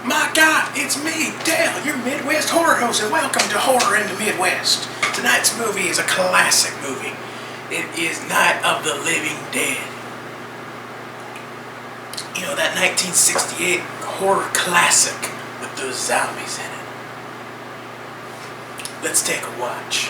My God, it's me, Dale, your Midwest horror host, and welcome to Horror in the Midwest. Tonight's movie is a classic movie. It is Night of the Living Dead. You know, that 1968 horror classic with those zombies in it. Let's take a watch.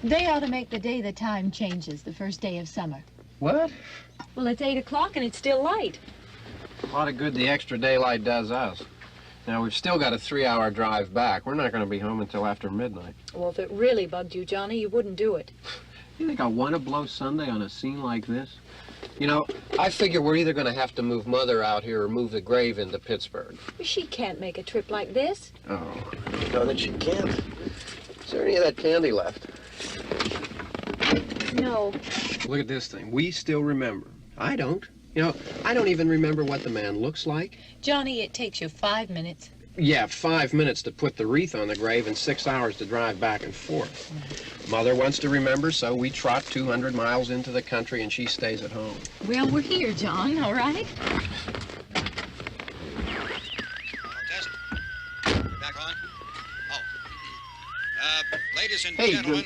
They ought to make the day the time changes, the first day of summer. What? Well, it's 8 o'clock and it's still light. A lot of good the extra daylight does us. Now, we've still got a 3-hour drive back. We're not going to be home until after midnight. Well, if it really bugged you, Johnny, you wouldn't do it. You think I want to blow Sunday on a scene like this? You know, I figure we're either going to have to move Mother out here or move the grave into Pittsburgh. She can't make a trip like this. Oh, no, that she can't. Is there any of that candy left? No. Look at this thing. We still remember. I don't. You know, I don't even remember what the man looks like. Johnny, it takes you 5 minutes. Yeah, 5 minutes to put the wreath on the grave and 6 hours to drive back and forth. Mother wants to remember, so we trot 200 miles into the country and she stays at home. Well, we're here, John, all right? Test. We're back on? Oh. Ladies and gentlemen,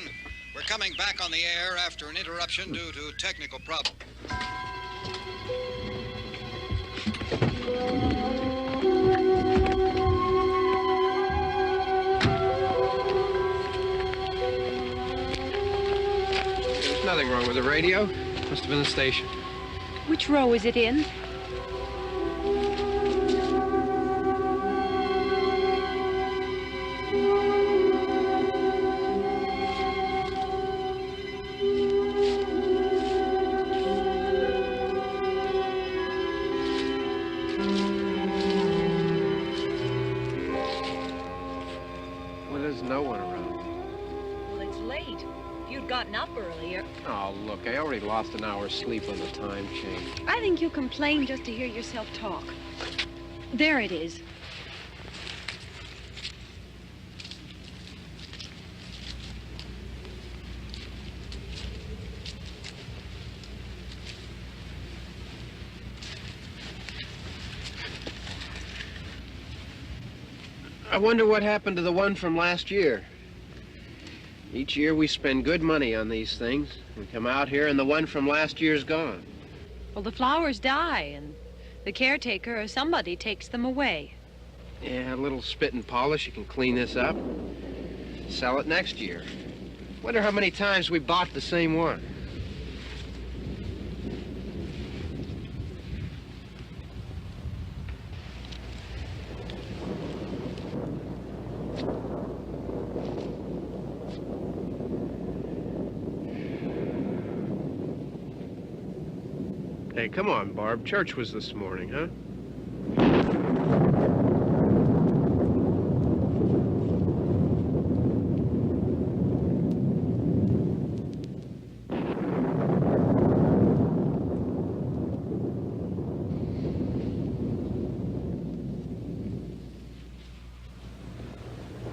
we're coming back on the air after an interruption due to technical problem. There's nothing wrong with the radio. Must have been the station. Which row is it in? Well, there's no one around. Well, it's late. If you'd gotten up earlier. Oh, look, I already lost an hour's sleep on the time change. I think you complain just to hear yourself talk. There it is. I wonder what happened to the one from last year. Each year we spend good money on these things. We come out here and the one from last year's gone. Well, the flowers die, and the caretaker or somebody takes them away. Yeah, a little spit and polish, you can clean this up. Sell it next year. Wonder how many times we bought the same one. Hey, come on, Barb. Church was this morning, huh?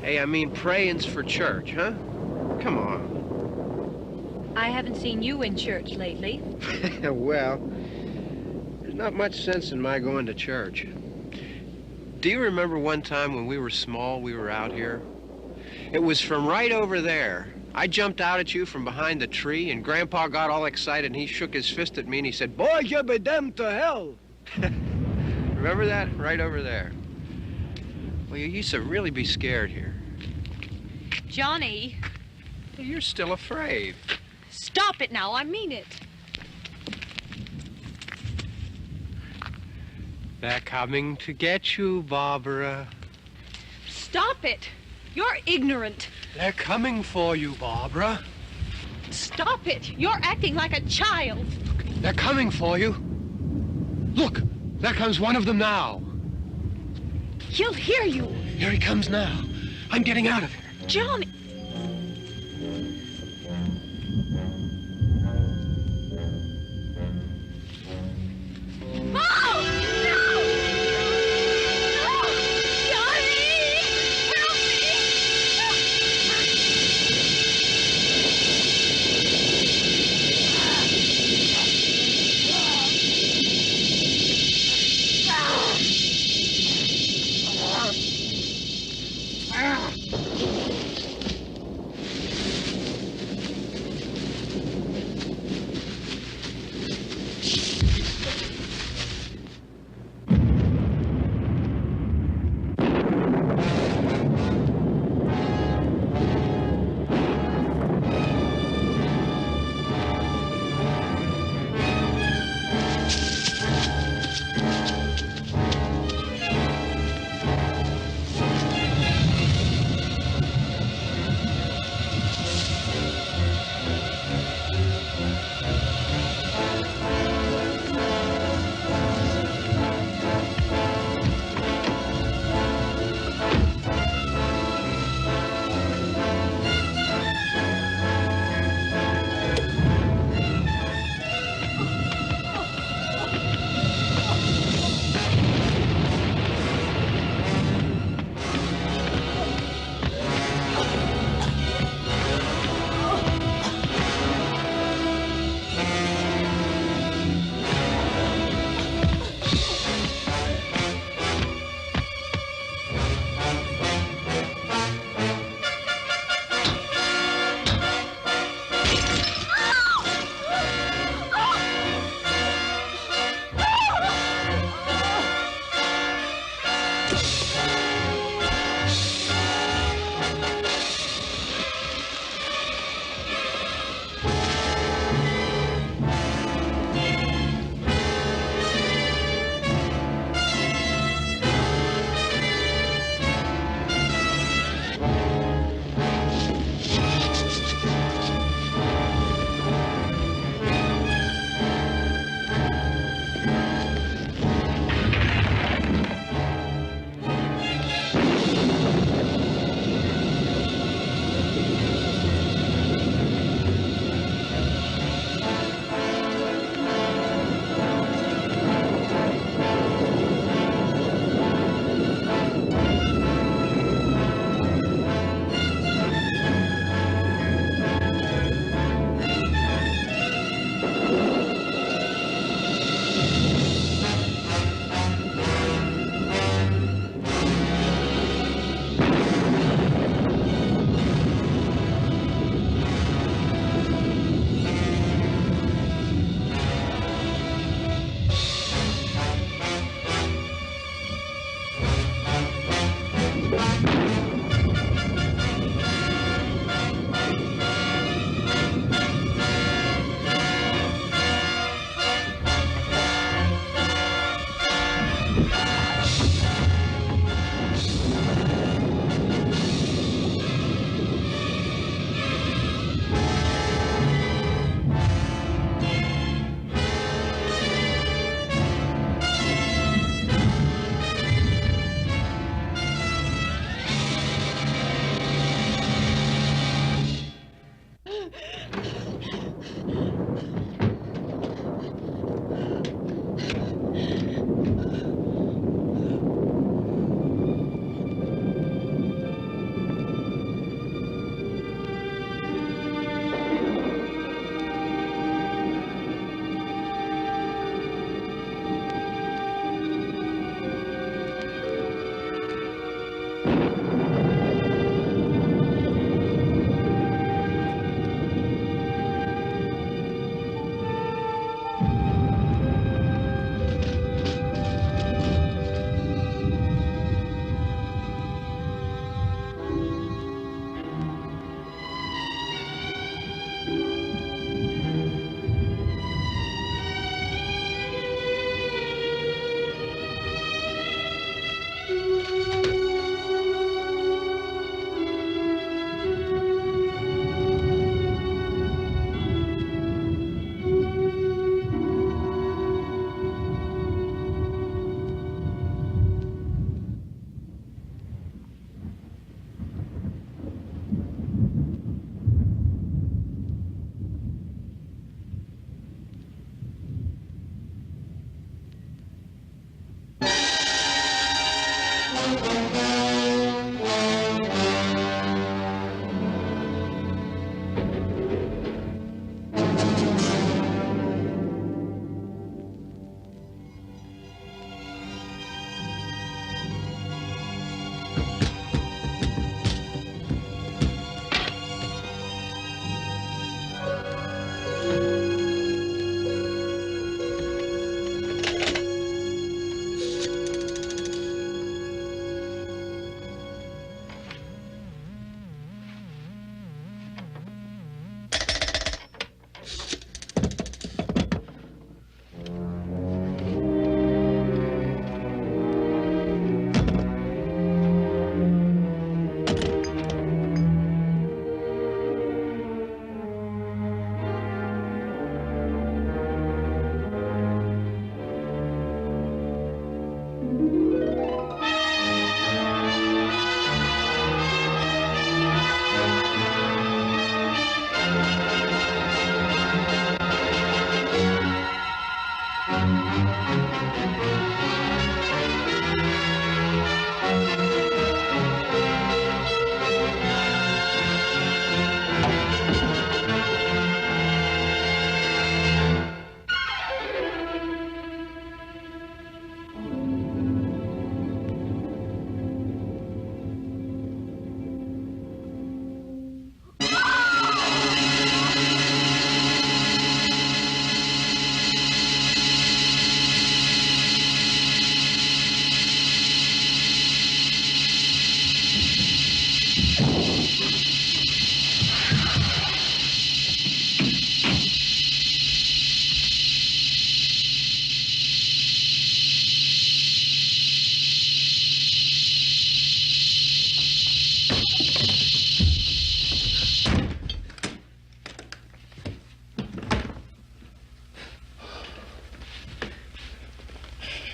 Hey, I mean, praying's for church, huh? Come on. I haven't seen you in church lately. Well, there's not much sense in my going to church. Do you remember one time when we were small, we were out here? It was from right over there. I jumped out at you from behind the tree, and Grandpa got all excited, and he shook his fist at me, and he said, "Boy, you be damned to hell." Remember that? Right over there. Well, you used to really be scared here. Johnny, You're still afraid. stop it now. I mean it. They're coming to get you, Barbara. Stop it. You're ignorant. They're coming for you, Barbara. Stop it. You're acting like a child. They're coming for you. Look, there comes one of them now. He'll hear you. Here he comes now. I'm getting out of here. Johnny. Oh! No! No! Johnny! Help me!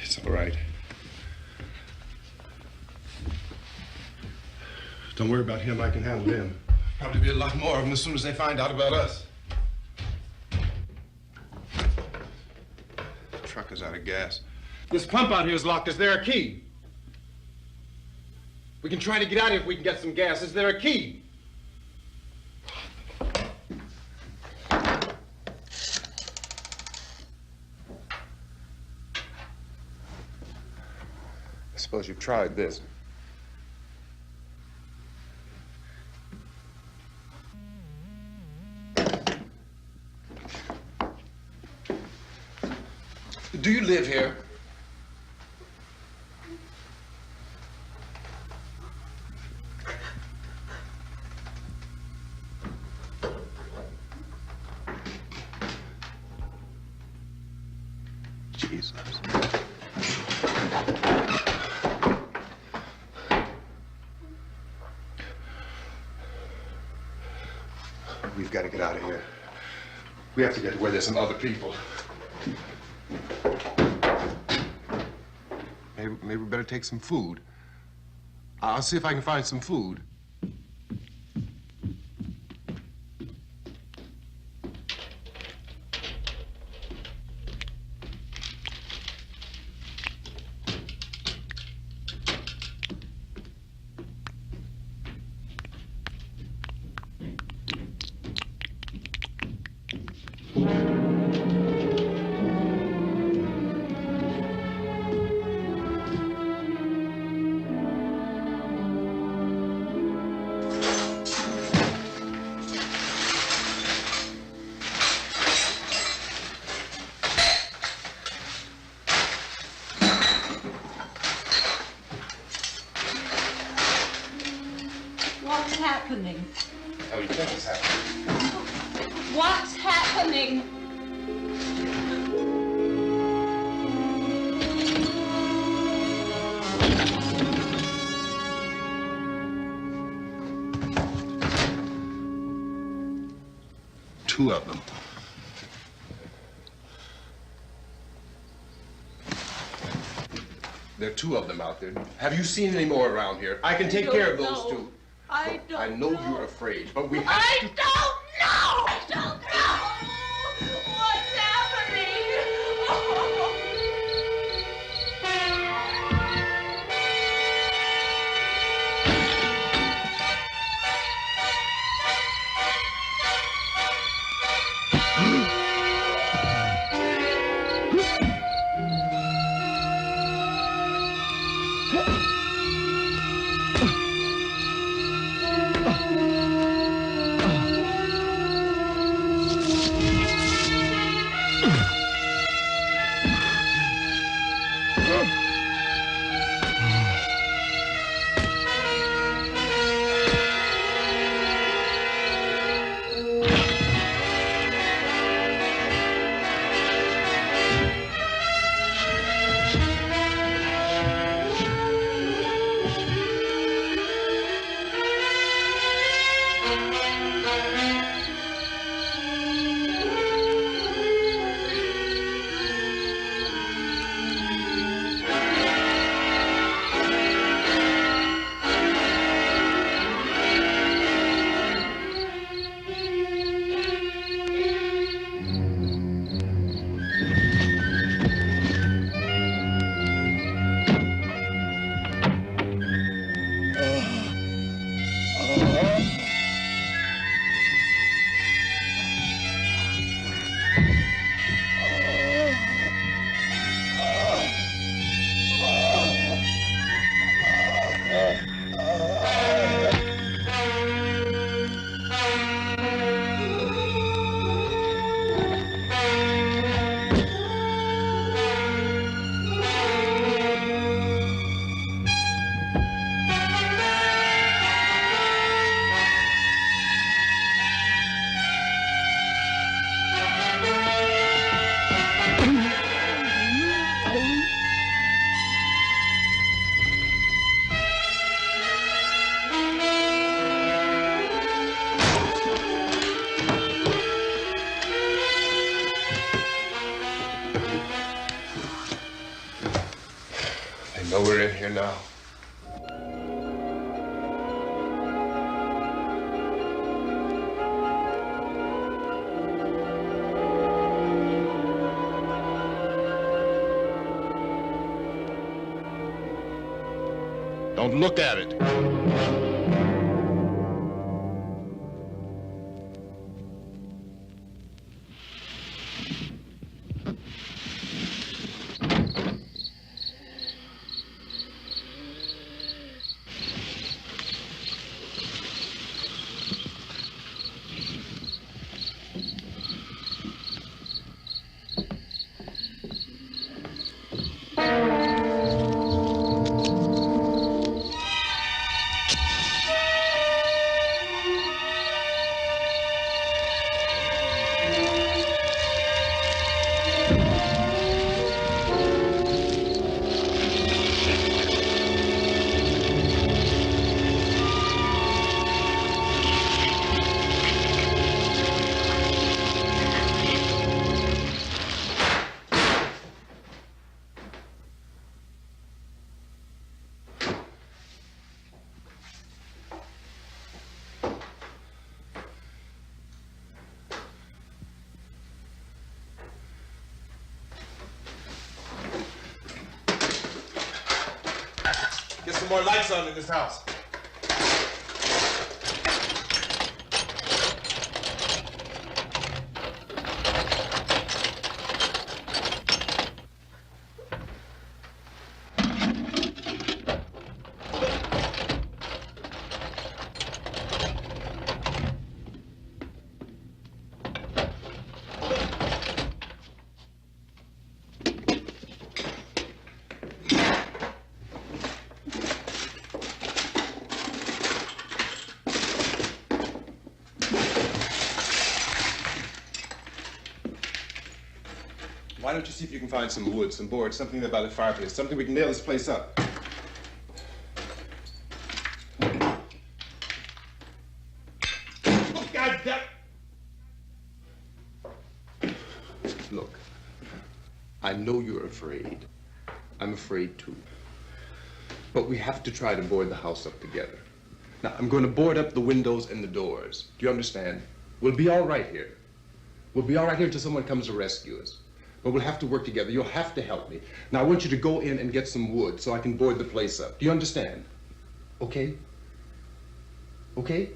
It's all right. Don't worry about him. I can handle him. Probably be a lot more of them as soon as they find out about us. The truck is out of gas. This pump out here is locked. Is there a key? We can try to get out here if we can get some gas. Is there a key? I suppose you've tried this. Do you live here? Jesus. We've got to get out of here. We have to get to where there's some other people. Maybe we better take some food. I'll see if I can find some food. What's happening? How do you think it's happening? What's happening? Two of them. There are two of them out there. Have you seen any more around here? I can take care of those two. I don't I know you're afraid, but we have to... I don't know! I don't know! What's happening? Oh. know we're in here now? Don't look at it. Get some more lights on in this house. Why don't you see if you can find some wood, some board, something about the fireplace, something we can nail this place up. Oh, God damn. Look, I know you're afraid. I'm afraid too. But we have to try to board the house up together. Now, I'm going to board up the windows and the doors. Do you understand? We'll be all right here. We'll be all right here until someone comes to rescue us. But we'll have to work together. You'll have to help me. Now, I want you to go in and get some wood so I can board the place up. Do you understand? Okay? Okay?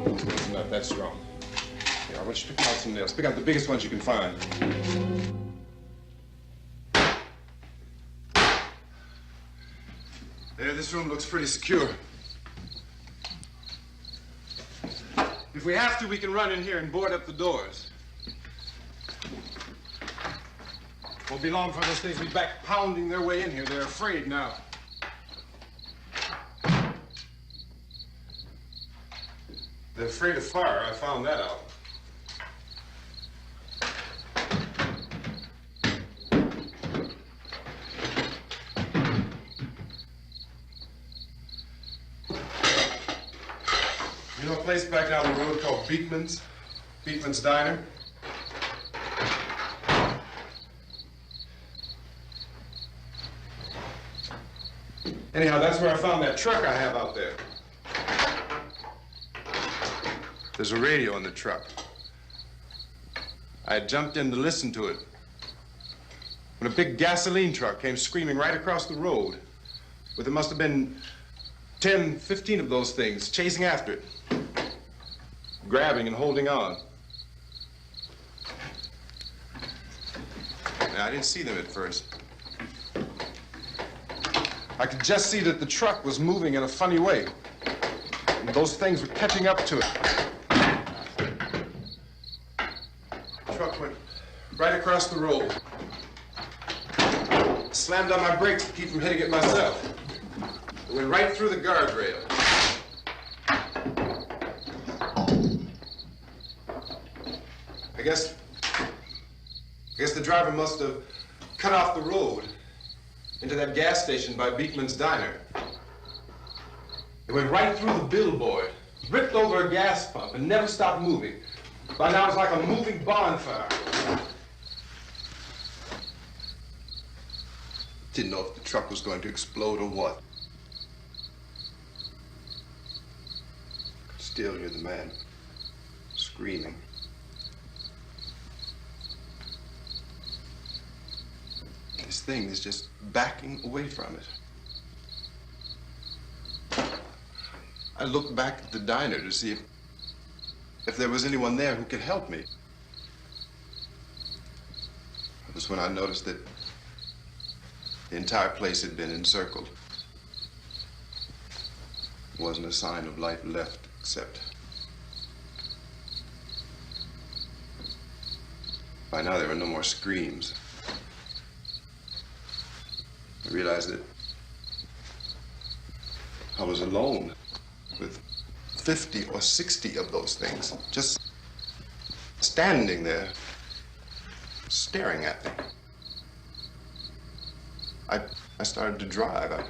No, that's wrong. Here, I want you to pick out some nails. Pick out the biggest ones you can find. There, this room looks pretty secure. If we have to, we can run in here and board up the doors. Won't be long before those things will be back pounding their way in here. They're afraid now. They're afraid of fire. I found that out. You know a place back down the road called Beekman's? Beekman's Diner? Anyhow, that's where I found that truck I have out there. There's a radio in the truck. I had jumped in to listen to it when a big gasoline truck came screaming right across the road. But there must have been 10, 15 of those things chasing after it, grabbing and holding on. Now, I didn't see them at first. I could just see that the truck was moving in a funny way. And those things were catching up to it. The truck went right across the road. Slammed on my brakes to keep from hitting it myself. It went right through the guardrail. I guess the driver must have cut off the road into that gas station by Beekman's Diner. It went right through the billboard, ripped over a gas pump, and never stopped moving. By now, it's like a moving bonfire. Didn't know if the truck was going to explode or what. Could still hear the man screaming. This thing is just backing away from it. I looked back at the diner to see if there was anyone there who could help me. It was when I noticed that the entire place had been encircled. There wasn't a sign of life left except by now there were no more screams. I realized that I was alone with 50 or 60 of those things, just standing there, staring at me. I started to drive. I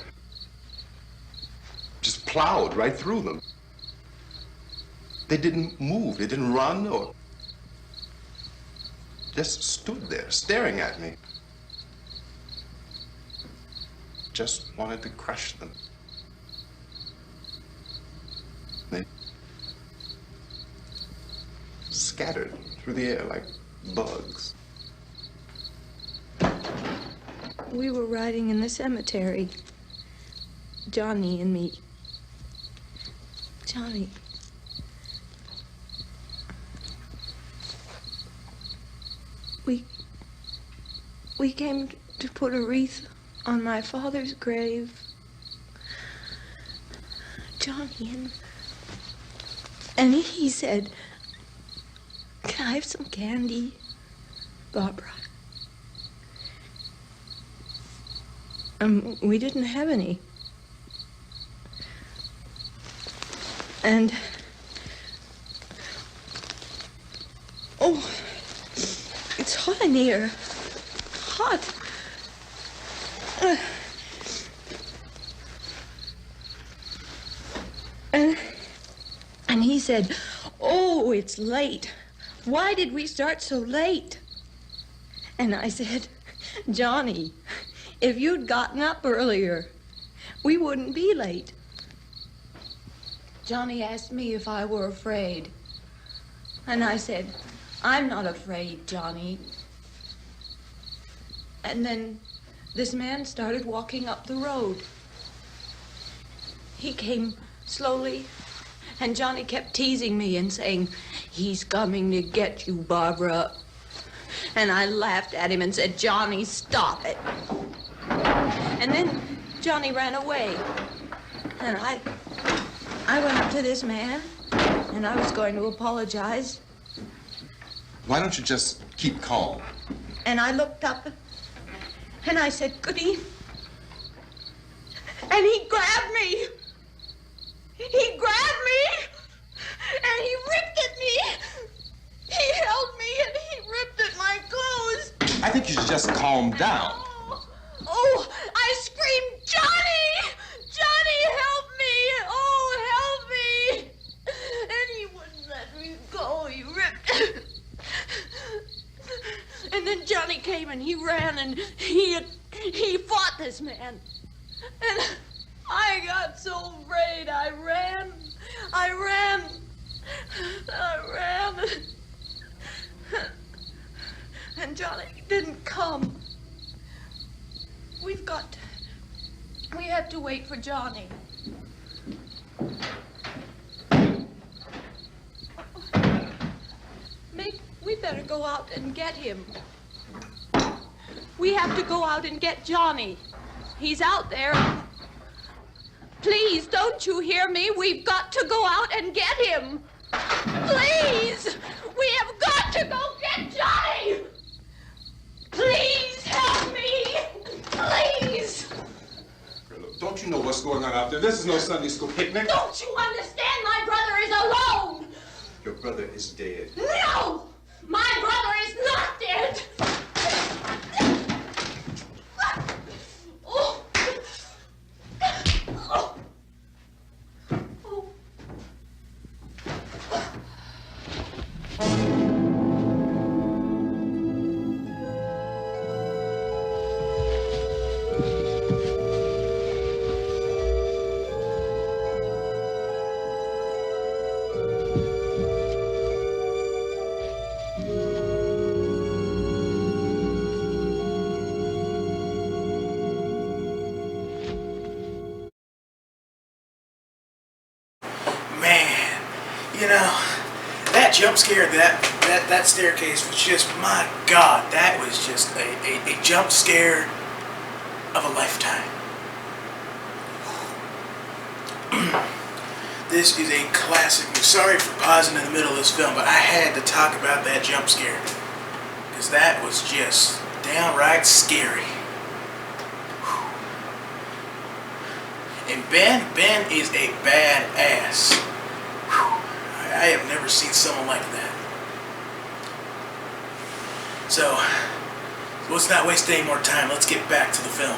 just plowed right through them. They didn't move, they didn't run or just stood there, staring at me. Just wanted to crush them. They scattered through the air like bugs. We were riding in the cemetery, Johnny and me. Johnny. We came to put a wreath on my father's grave. Johnny, and he said, "Can I have some candy, Barbara?" We didn't have any. And oh, it's hot in here. Hot. And he said, "Oh, it's late. Why did we start so late?" And I said, "Johnny, if you'd gotten up earlier, we wouldn't be late." Johnny asked me if I were afraid. And I said, "I'm not afraid, Johnny." And then this man started walking up the road. He came slowly And Johnny kept teasing me and saying, "He's coming to get you, Barbara." And I laughed at him and said, "Johnny, stop it." And then Johnny ran away. And I went up to this man, and I was going to apologize. Why don't you just keep calm? And I looked up, and I said, "Goody." And he grabbed me. He grabbed me, and he ripped at me. He held me, and he ripped at my clothes. I think you should just calm down. Oh, I screamed, "Johnny! Johnny, help me! Oh, help me!" And he wouldn't let me go. He ripped. And then Johnny came and he ran and he fought this man. And I got so afraid. I ran. And Johnny didn't come. We have to wait for Johnny. We better go out and get him. We have to go out and get Johnny. He's out there. Please, don't you hear me? We've got to go out and get him. Please! We have got to go get Johnny! Please help me! Please! Don't you know what's going on out there? This is no Sunday school picnic. Don't you understand? My brother is alone! Your brother is dead. No! My brother is not dead! Oh. Oh. Oh. You know, that jump scare, that staircase was just, my God, that was just a jump scare of a lifetime. This is a classic. I'm sorry for pausing in the middle of this film, but I had to talk about that jump scare. Because that was just downright scary. And Ben is a badass. I have never seen someone like that. So, let's not waste any more time. Let's get back to the film.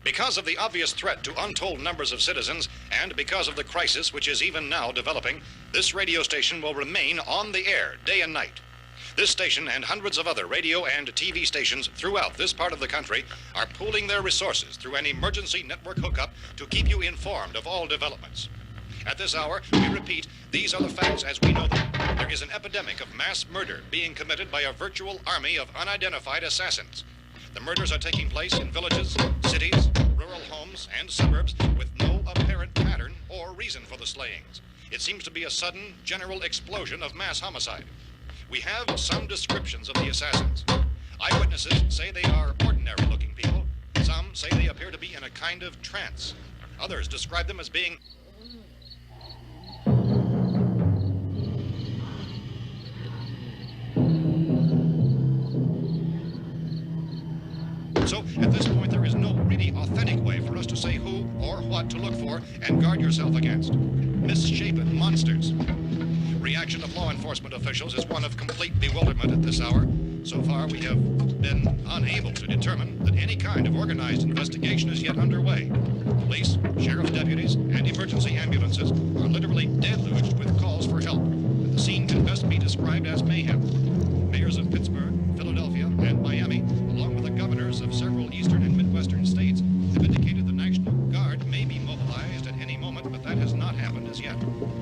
Because of the obvious threat to untold numbers of citizens, and because of the crisis which is even now developing, this radio station will remain on the air day and night. This station and hundreds of other radio and TV stations throughout this part of the country are pooling their resources through an emergency network hookup to keep you informed of all developments. At this hour, we repeat, these are the facts as we know them. There is an epidemic of mass murder being committed by a virtual army of unidentified assassins. The murders are taking place in villages, cities, rural homes, and suburbs with no apparent pattern or reason for the slayings. It seems to be a sudden, general explosion of mass homicide. We have some descriptions of the assassins. Eyewitnesses say they are ordinary-looking people. Some say they appear to be in a kind of trance. Others describe them as being... So, at this point, there is no really authentic way for us to say who or what to look for and guard yourself against. Misshapen monsters. Reaction of law enforcement officials is one of complete bewilderment at this hour. So far, we have been unable to determine that any kind of organized investigation is yet underway. Police, sheriff's deputies, and emergency ambulances are literally deluged with calls for help, and the scene can best be described as mayhem. Mayors of Pittsburgh, Philadelphia, and Miami, along with the governors of several eastern and midwestern states have indicated the National Guard may be mobilized at any moment, but that has not happened as yet.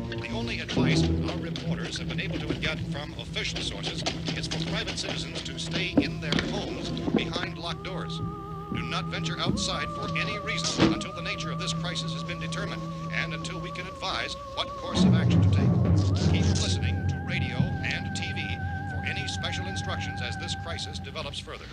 The only advice our reporters have been able to get from official sources is for private citizens to stay in their homes behind locked doors. Do not venture outside for any reason until the nature of this crisis has been determined and until we can advise what course of action to take. Keep listening to radio and TV for any special instructions as this crisis develops further.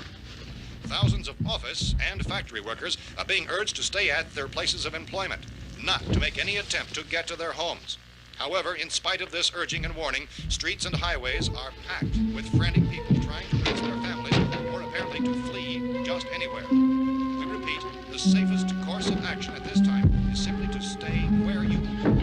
Thousands of office and factory workers are being urged to stay at their places of employment, not to make any attempt to get to their homes. However, in spite of this urging and warning, streets and highways are packed with frantic people trying to raise their families or apparently to flee just anywhere. We repeat, the safest course of action at this time is simply to stay where you are.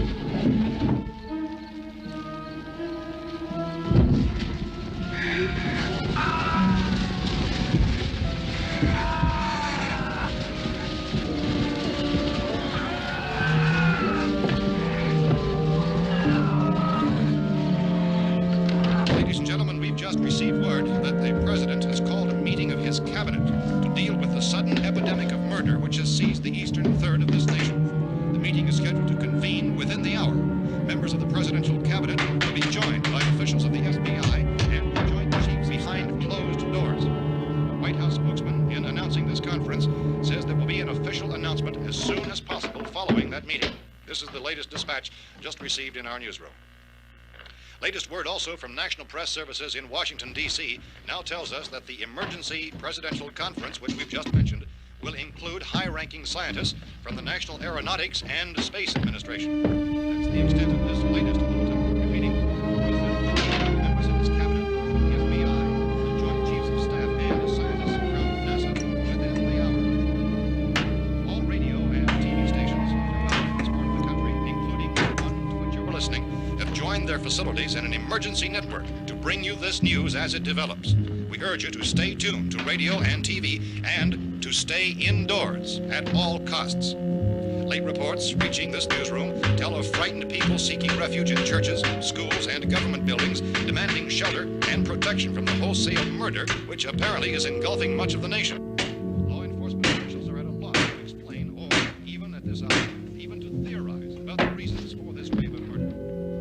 Received word that the president has called a meeting of his cabinet to deal with the sudden epidemic of murder which has seized the eastern third of this nation. The meeting is scheduled to convene within the hour. Members of the presidential cabinet will be joined by officials of the FBI and joint chiefs behind closed doors. The White House spokesman, in announcing this conference, says there will be an official announcement as soon as possible following that meeting. This is the latest dispatch just received in our newsroom. Latest word also from National Press Services in Washington, D.C. now tells us that the emergency presidential conference, which we've just mentioned, will include high-ranking scientists from the National Aeronautics and Space Administration. That's the extent of this latest bulletin. Repeating, members of his cabinet, the FBI, the Joint Chiefs of Staff, and scientists from NASA within the hour. All radio and TV stations throughout this part of the country, including the one to which you're listening, have joined their facilities in an emergency network to bring you this news as it develops. We urge you to stay tuned to radio and TV and to stay indoors at all costs. Late reports reaching this newsroom tell of frightened people seeking refuge in churches, schools, and government buildings, demanding shelter and protection from the wholesale murder which apparently is engulfing much of the nation. Law enforcement officials are at a loss to explain or, even at this hour, even to theorize about the reasons for this wave of murder.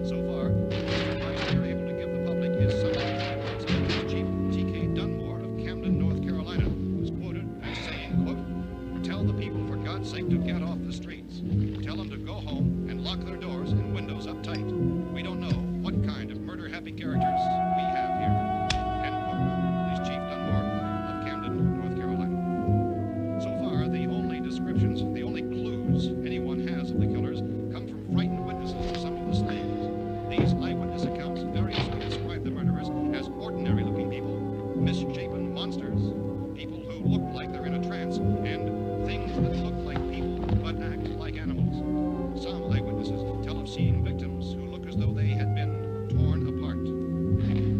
So far, the advice we are able to give the public is Science Chief T.K. Dunmore of Camden, North Carolina, who's quoted as saying, quote, "Tell the people, for God's sake, to get off the streets. Tell them to go home and lock their doors and windows up tight. We don't know what kind of murder-happy characters we have here." End quote. This Chief Dunmore of Camden, North Carolina. So far, the only descriptions, the only clues anyone has of the killers come from frightened witnesses of some of the slayings. These eyewitness accounts variously describe the murderers as ordinary-looking people, misshapen monsters, people who look like they're in a trance, and things that look like people but act like animals. Some eyewitnesses tell of seeing victims who look as though they had been torn apart.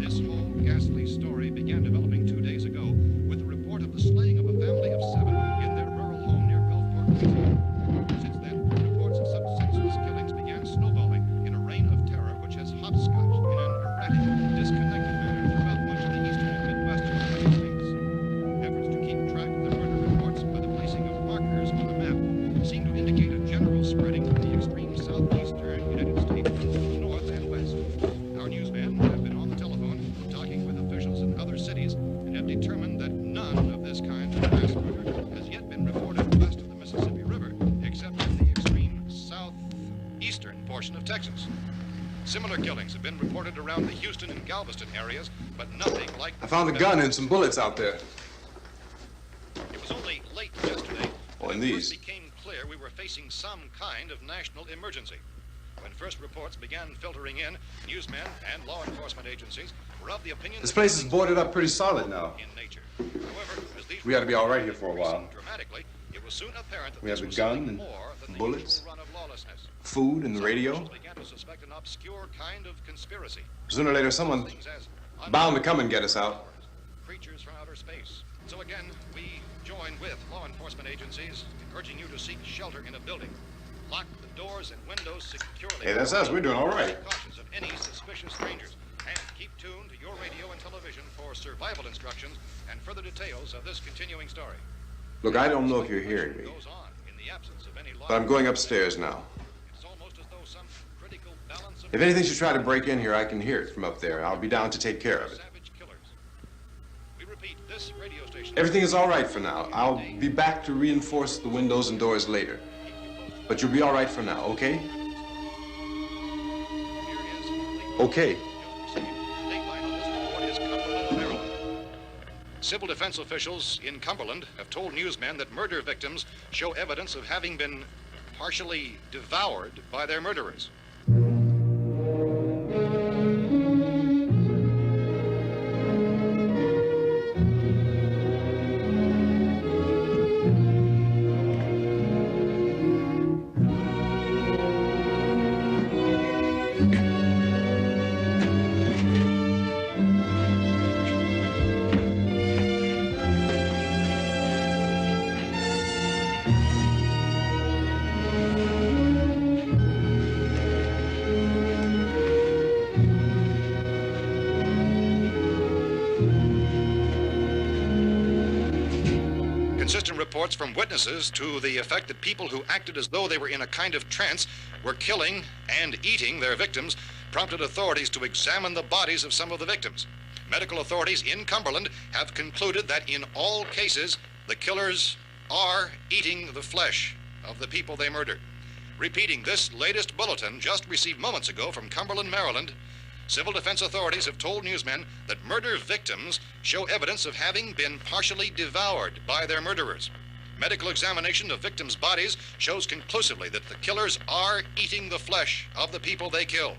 This whole ghastly story began developing 2 days ago with the report of the slaying of a family of 7 in their rural home near Gulfport, Louisiana. Since then, reports of such senseless killings began snowballing in a reign of terror which has hopscotched in an erratic, disconnected manner throughout much of the eastern and midwestern United States. Efforts to keep track of the murder reports by the placing of markers on a map seem to indicate a general spreading from the extreme southeastern United States to the north and west. Our newsmen have been on the telephone talking with officials in other cities and have determined that none of this kind of mass murder has yet been reported west of the Mississippi River, except in the extreme southeastern portion of Texas. Similar killings have been reported around the Houston and Galveston areas, but nothing like... I found a gun and some bullets out there. It was only late yesterday Oh, and when it these. first became clear we were facing some kind of national emergency. When first reports began filtering in, newsmen and law enforcement agencies were of the opinion This that place is things boarded were up pretty solid now. in nature. However, as these We ought to be all right here reports for a while. increased dramatically, it was soon apparent that We have this the was gun something and more than the bullets, usual run of lawlessness. food, and the Some radio. officials began to suspect an obscure kind of conspiracy. Sooner or later, someone's Things as bound to come and get us out. creatures from outer space. So again, we join with law enforcement agencies in urging you to seek shelter in a building. Lock the doors and windows securely. Hey, that's us. We're doing all right. Be cautious of any suspicious strangers. And keep tuned to your radio and television for survival instructions and further details of this continuing story. Look, I don't know if you're hearing me, but I'm going upstairs now. If anything should try to break in here, I can hear it from up there. I'll be down to take care of it. Everything is all right for now. I'll be back to reinforce the windows and doors later. But you'll be all right for now, okay? Okay. Civil defense officials in Cumberland have told newsmen that murder victims show evidence of having been partially devoured by their murderers. Consistent reports from witnesses to the effect that people who acted as though they were in a kind of trance were killing and eating their victims prompted authorities to examine the bodies of some of the victims. Medical authorities in Cumberland have concluded that in all cases, the killers are eating the flesh of the people they murdered. Repeating this latest bulletin just received moments ago from Cumberland, Maryland, civil defense authorities have told newsmen that murder victims show evidence of having been partially devoured by their murderers. Medical examination of victims' bodies shows conclusively that the killers are eating the flesh of the people they kill.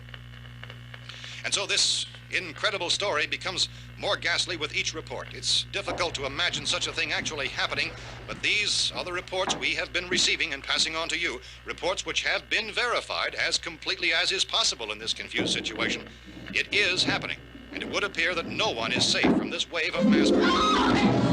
And so this incredible story becomes more ghastly with each report. It's difficult to imagine such a thing actually happening, but these are the reports we have been receiving and passing on to you, reports which have been verified as completely as is possible in this confused situation. It is happening, and it would appear that no one is safe from this wave of mass murder.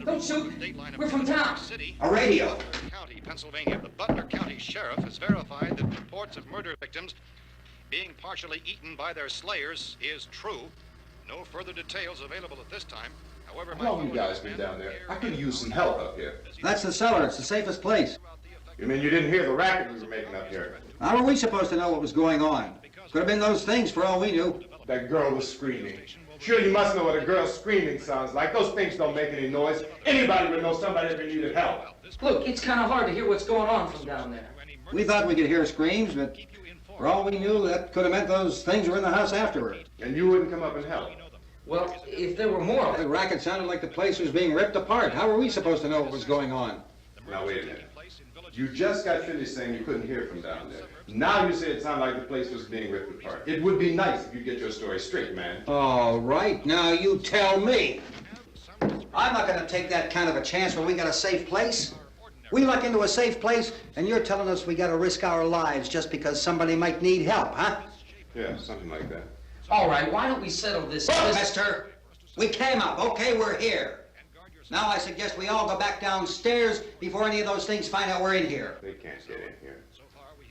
Don't shoot! We're from town. A radio. County, Pennsylvania. The Butler County Sheriff has verified that reports of murder victims being partially eaten by their slayers is true. No further details available at this time. However, How long you guys been down there? I could use some help up here. That's the cellar. It's the safest place. You mean you didn't hear the racket we were making up here? How were we supposed to know what was going on? Could have been those things for all we knew. That girl was screaming. Sure, you must know what a girl screaming sounds like. Those things don't make any noise. Anybody would know somebody ever needed help. Look, it's kind of hard to hear what's going on from down there. We thought we could hear screams, but for all we knew, that could have meant those things were in the house afterward. And you wouldn't come up and help? Well, if there were more... The racket sounded like the place was being ripped apart. How were we supposed to know what was going on? Now, wait a minute. You just got finished saying you couldn't hear from down there. Now you say it sounded like the place was being ripped apart. It would be nice if you get your story straight, man. All right, now you tell me. I'm not going to take that kind of a chance when we got a safe place. We luck into a safe place, and you're telling us we got to risk our lives just because somebody might need help, huh? Yeah, something like that. All right, why don't we settle this... Look, mister, we came up. Okay, we're here. Now I suggest we all go back downstairs before any of those things find out we're in here. They can't get in here.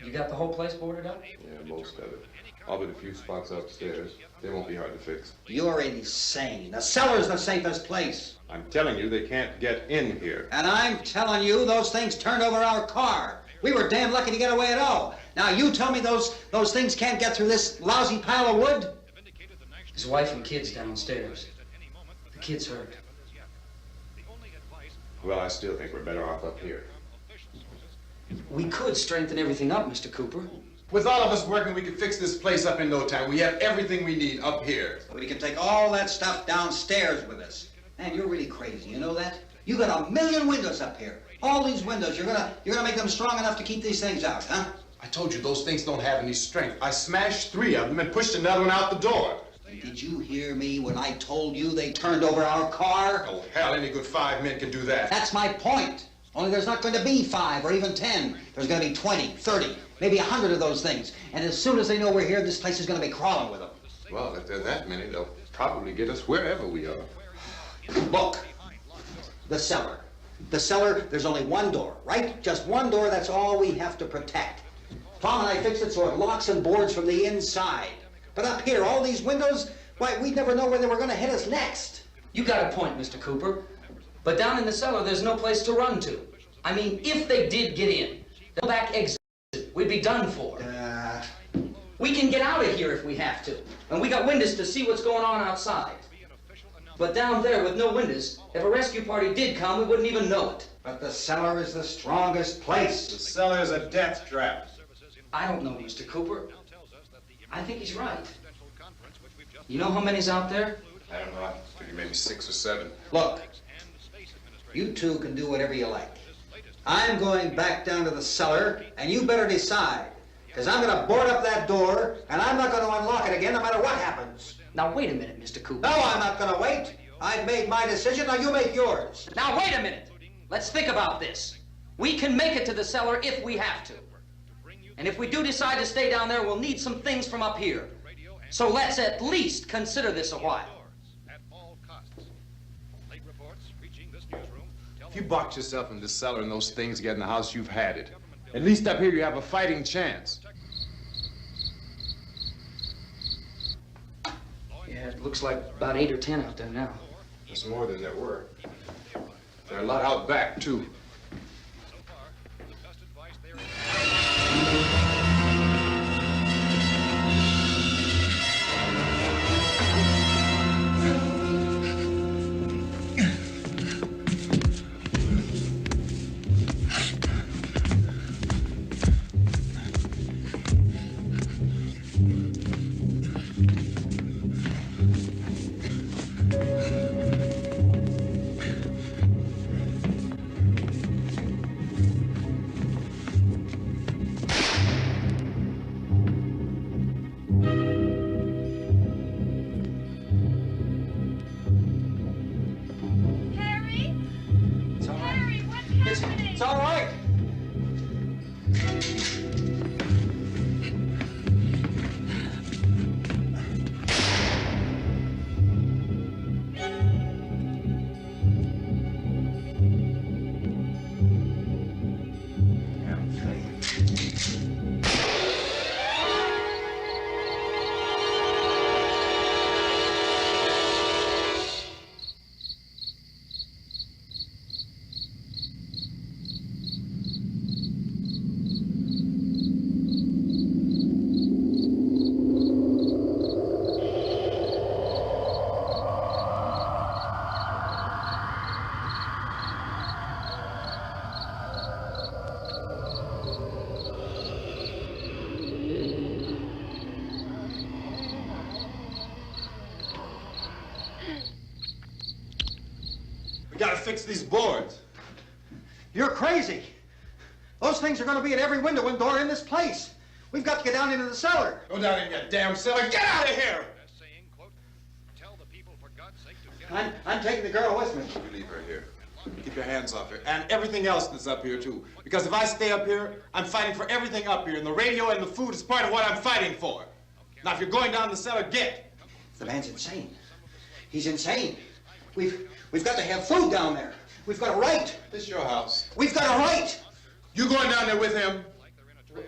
You got the whole place boarded up? Yeah, most of it. All but a few spots upstairs. They won't be hard to fix. You're insane. The cellar's the safest place. I'm telling you, they can't get in here. And I'm telling you, those things turned over our car. We were damn lucky to get away at all. Now you tell me those things can't get through this lousy pile of wood? His wife and kids downstairs. The kid's hurt. Well, I still think we're better off up here. We could strengthen everything up, Mr. Cooper. With all of us working, we could fix this place up in no time. We have everything we need up here. We can take all that stuff downstairs with us. Man, you're really crazy, you know that? You got 1,000,000 windows up here. All these windows, you're gonna make them strong enough to keep these things out, huh? I told you those things don't have any strength. I smashed 3 of them and pushed another one out the door. Did you hear me when I told you they turned over our car? Oh, hell, any good 5 men can do that. That's my point. Only there's not going to be 5 or even 10. There's going to be 20, 30, maybe 100 of those things. And as soon as they know we're here, this place is going to be crawling with them. Well, if there are that many, they'll probably get us wherever we are. Look, the cellar. The cellar, there's only one door, right? Just one door, that's all we have to protect. Tom and I fixed it so it locks and boards from the inside. But up here, all these windows, why, we'd never know where they were going to hit us next. You got a point, Mr. Cooper. But down in the cellar, there's no place to run to. I mean, if they did get in, the back exit, we'd be done for. We can get out of here if we have to. And we got windows to see what's going on outside. But down there with no windows, if a rescue party did come, we wouldn't even know it. But the cellar is the strongest place. The cellar is a death trap. I don't know, Mr. Cooper. I think he's right. You know how many's out there? I don't know. I figure maybe 6 or 7. Look, you two can do whatever you like. I'm going back down to the cellar, and you better decide. Because I'm going to board up that door, and I'm not going to unlock it again no matter what happens. Now, wait a minute, Mr. Cooper. No, I'm not going to wait. I've made my decision, now you make yours. Now, wait a minute. Let's think about this. We can make it to the cellar if we have to. And if we do decide to stay down there, we'll need some things from up here. So let's at least consider this a while. If you box yourself in this cellar and those things get in the house, you've had it. At least up here you have a fighting chance. Yeah, it looks like about 8 or 10 out there now. There's more than there were. There are a lot out back, too. It's all right. We gotta fix these boards. You're crazy. Those things are going to be at every window and door in this place. We've got to get down into the cellar. Go down in your damn cellar. Get out of here! I'm taking the girl with me. You leave her here. Keep your hands off her. And everything else that's up here, too. Because if I stay up here, I'm fighting for everything up here. And the radio and the food is part of what I'm fighting for. Now, if you're going down the cellar, get. The man's insane. He's insane. We've got to have food down there. We've got a right. This is your house. We've got a right. You going down there with him?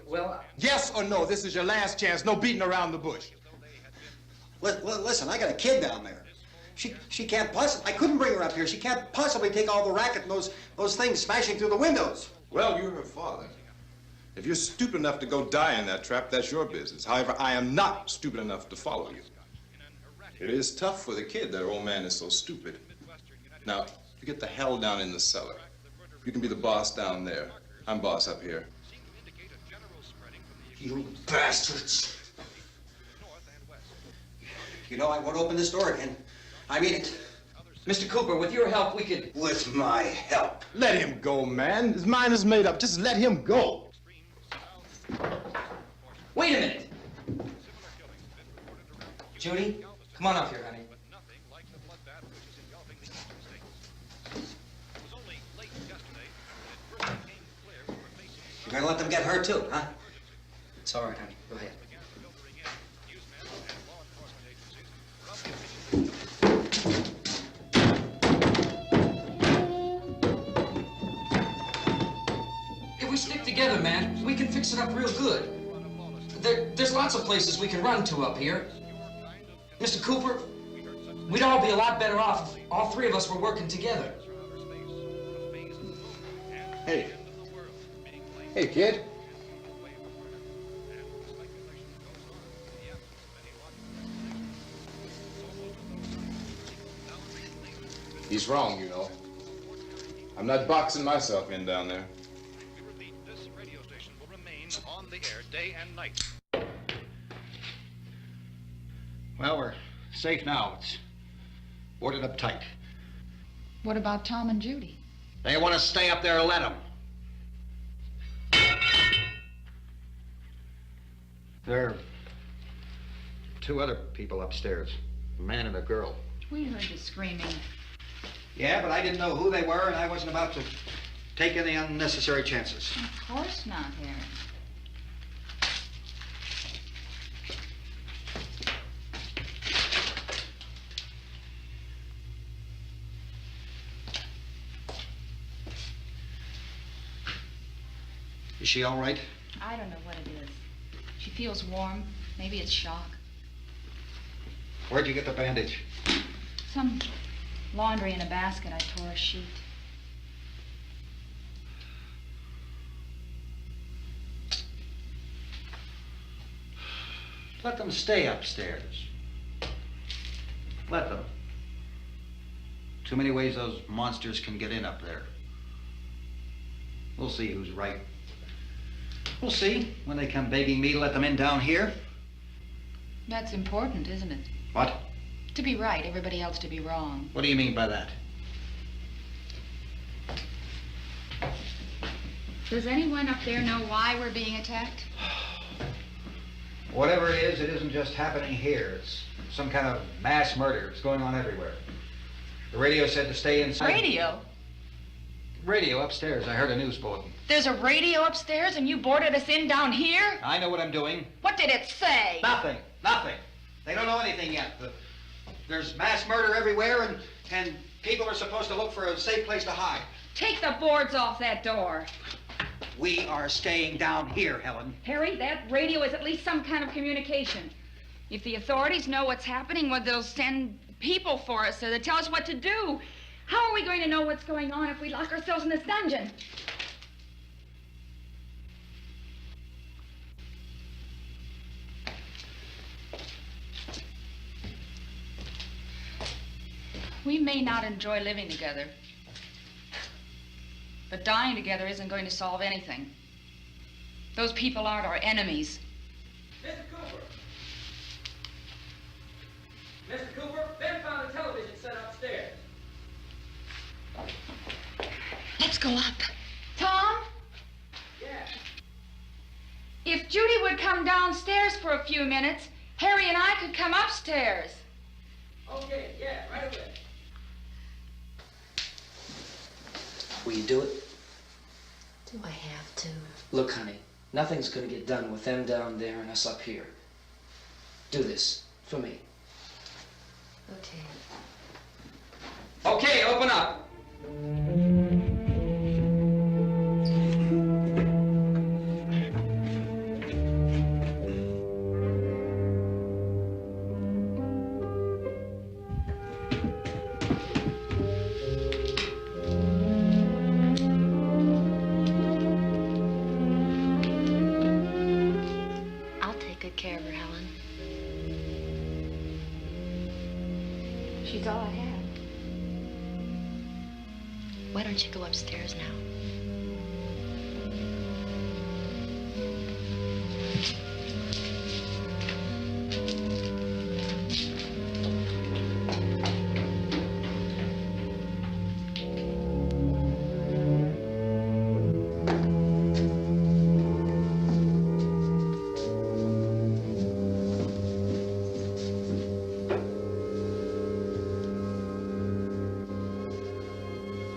Well, yes or no? This is your last chance. No beating around the bush. Listen, I got a kid down there. She can't possibly. I couldn't bring her up here. She can't possibly take all the racket and those things smashing through the windows. Well, you're her father. If you're stupid enough to go die in that trap, that's your business. However, I am not stupid enough to follow you. It is tough for the kid that her old man is so stupid. Now, you get the hell down in the cellar. You can be the boss down there. I'm boss up here. You bastards. You know, I won't open this door again. I mean it. Mr. Cooper, with your help, we could... With my help. Let him go, man. His mind is made up. Just let him go. Wait a minute. Judy, come on up here, honey. You're gonna let them get hurt too, huh? It's all right, honey. Go ahead. If we stick together, man, we can fix it up real good. lots of places we can run to up here. Mr. Cooper, we'd all be a lot better off if all three of us were working together. Hey. Hey, kid. He's wrong, you know. I'm not boxing myself in down there. We repeat, this radio station will remain on the air day and night. Well, we're safe now. It's boarded up tight. What about Tom and Judy? They want to stay up there, let them. There are two other people upstairs, a man and a girl. We heard the screaming. Yeah, but I didn't know who they were, and I wasn't about to take any unnecessary chances. Of course not, Harry. Is she all right? I don't know what it is. She feels warm. Maybe it's shock. Where'd you get the bandage? Some laundry in a basket. I tore a sheet. Let them stay upstairs. Let them. Too many ways those monsters can get in up there. We'll see who's right. We'll see when they come begging me to let them in down here. That's important, isn't it? What? To be right, everybody else to be wrong. What do you mean by that? Does anyone up there know why we're being attacked? Whatever it isn't just happening here. It's some kind of mass murder. It's going on everywhere. The radio said to stay inside. Radio? Radio upstairs. I heard a news bulletin. There's a radio upstairs and you boarded us in down here? I know what I'm doing. What did it say? Nothing. Nothing. They don't know anything yet. There's mass murder everywhere, and people are supposed to look for a safe place to hide. Take the boards off that door. We are staying down here, Helen. Harry, that radio is at least some kind of communication. If the authorities know what's happening, well, they'll send people for us so they'll tell us what to do. How are we going to know what's going on if we lock ourselves in this dungeon? We may not enjoy living together, but dying together isn't going to solve anything. Those people aren't our enemies. Mr. Cooper! Mr. Cooper, Ben found a television set upstairs. Let's go up. Tom? Yeah. If Judy would come downstairs for a few minutes, Harry and I could come upstairs. Okay, yeah, right away. Will you do it? Do I have to? Look, honey, nothing's gonna get done with them down there and us up here. Do this for me. Okay. Okay, open up. I'll take good care of her, Helen. She's all I have. Why don't you go upstairs now?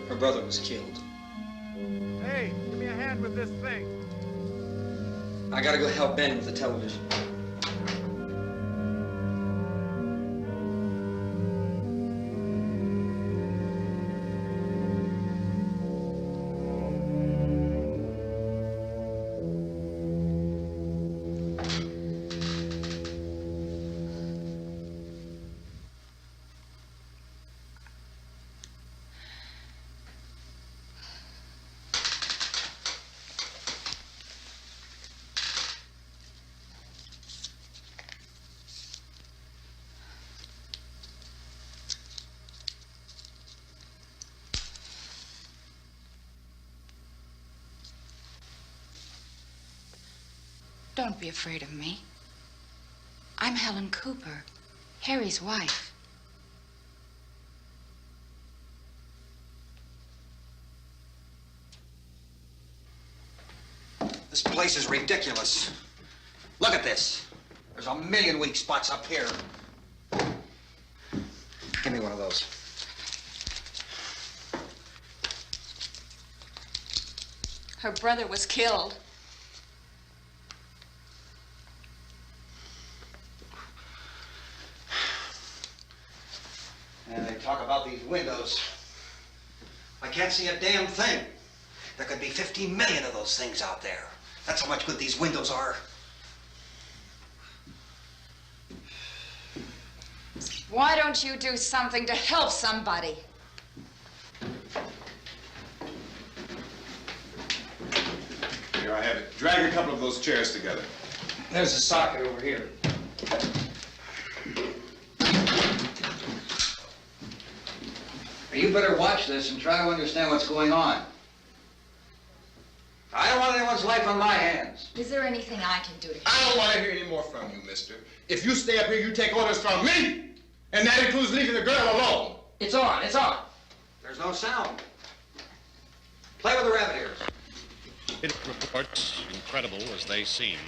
Her brother was killed. Hey, give me a hand with this thing. I gotta go help Ben with the television. Don't be afraid of me. I'm Helen Cooper, Harry's wife. This place is ridiculous. Look at this. There's a million weak spots up here. Give me one of those. Her brother was killed. And they talk about these windows. I can't see a damn thing. There could be 15 million of those things out there. That's how much good these windows are. Why don't you do something to help somebody? Here, I have it. Drag a couple of those chairs together. There's a socket over here. You better watch this and try to understand what's going on. I don't want anyone's life on my hands. Is there anything I can do to help? I don't want to hear any more from you, mister. If you stay up here, you take orders from me. And that includes leaving the girl alone. It's on, it's on. There's no sound. Play with the rabbit ears. Reports, incredible as they seem,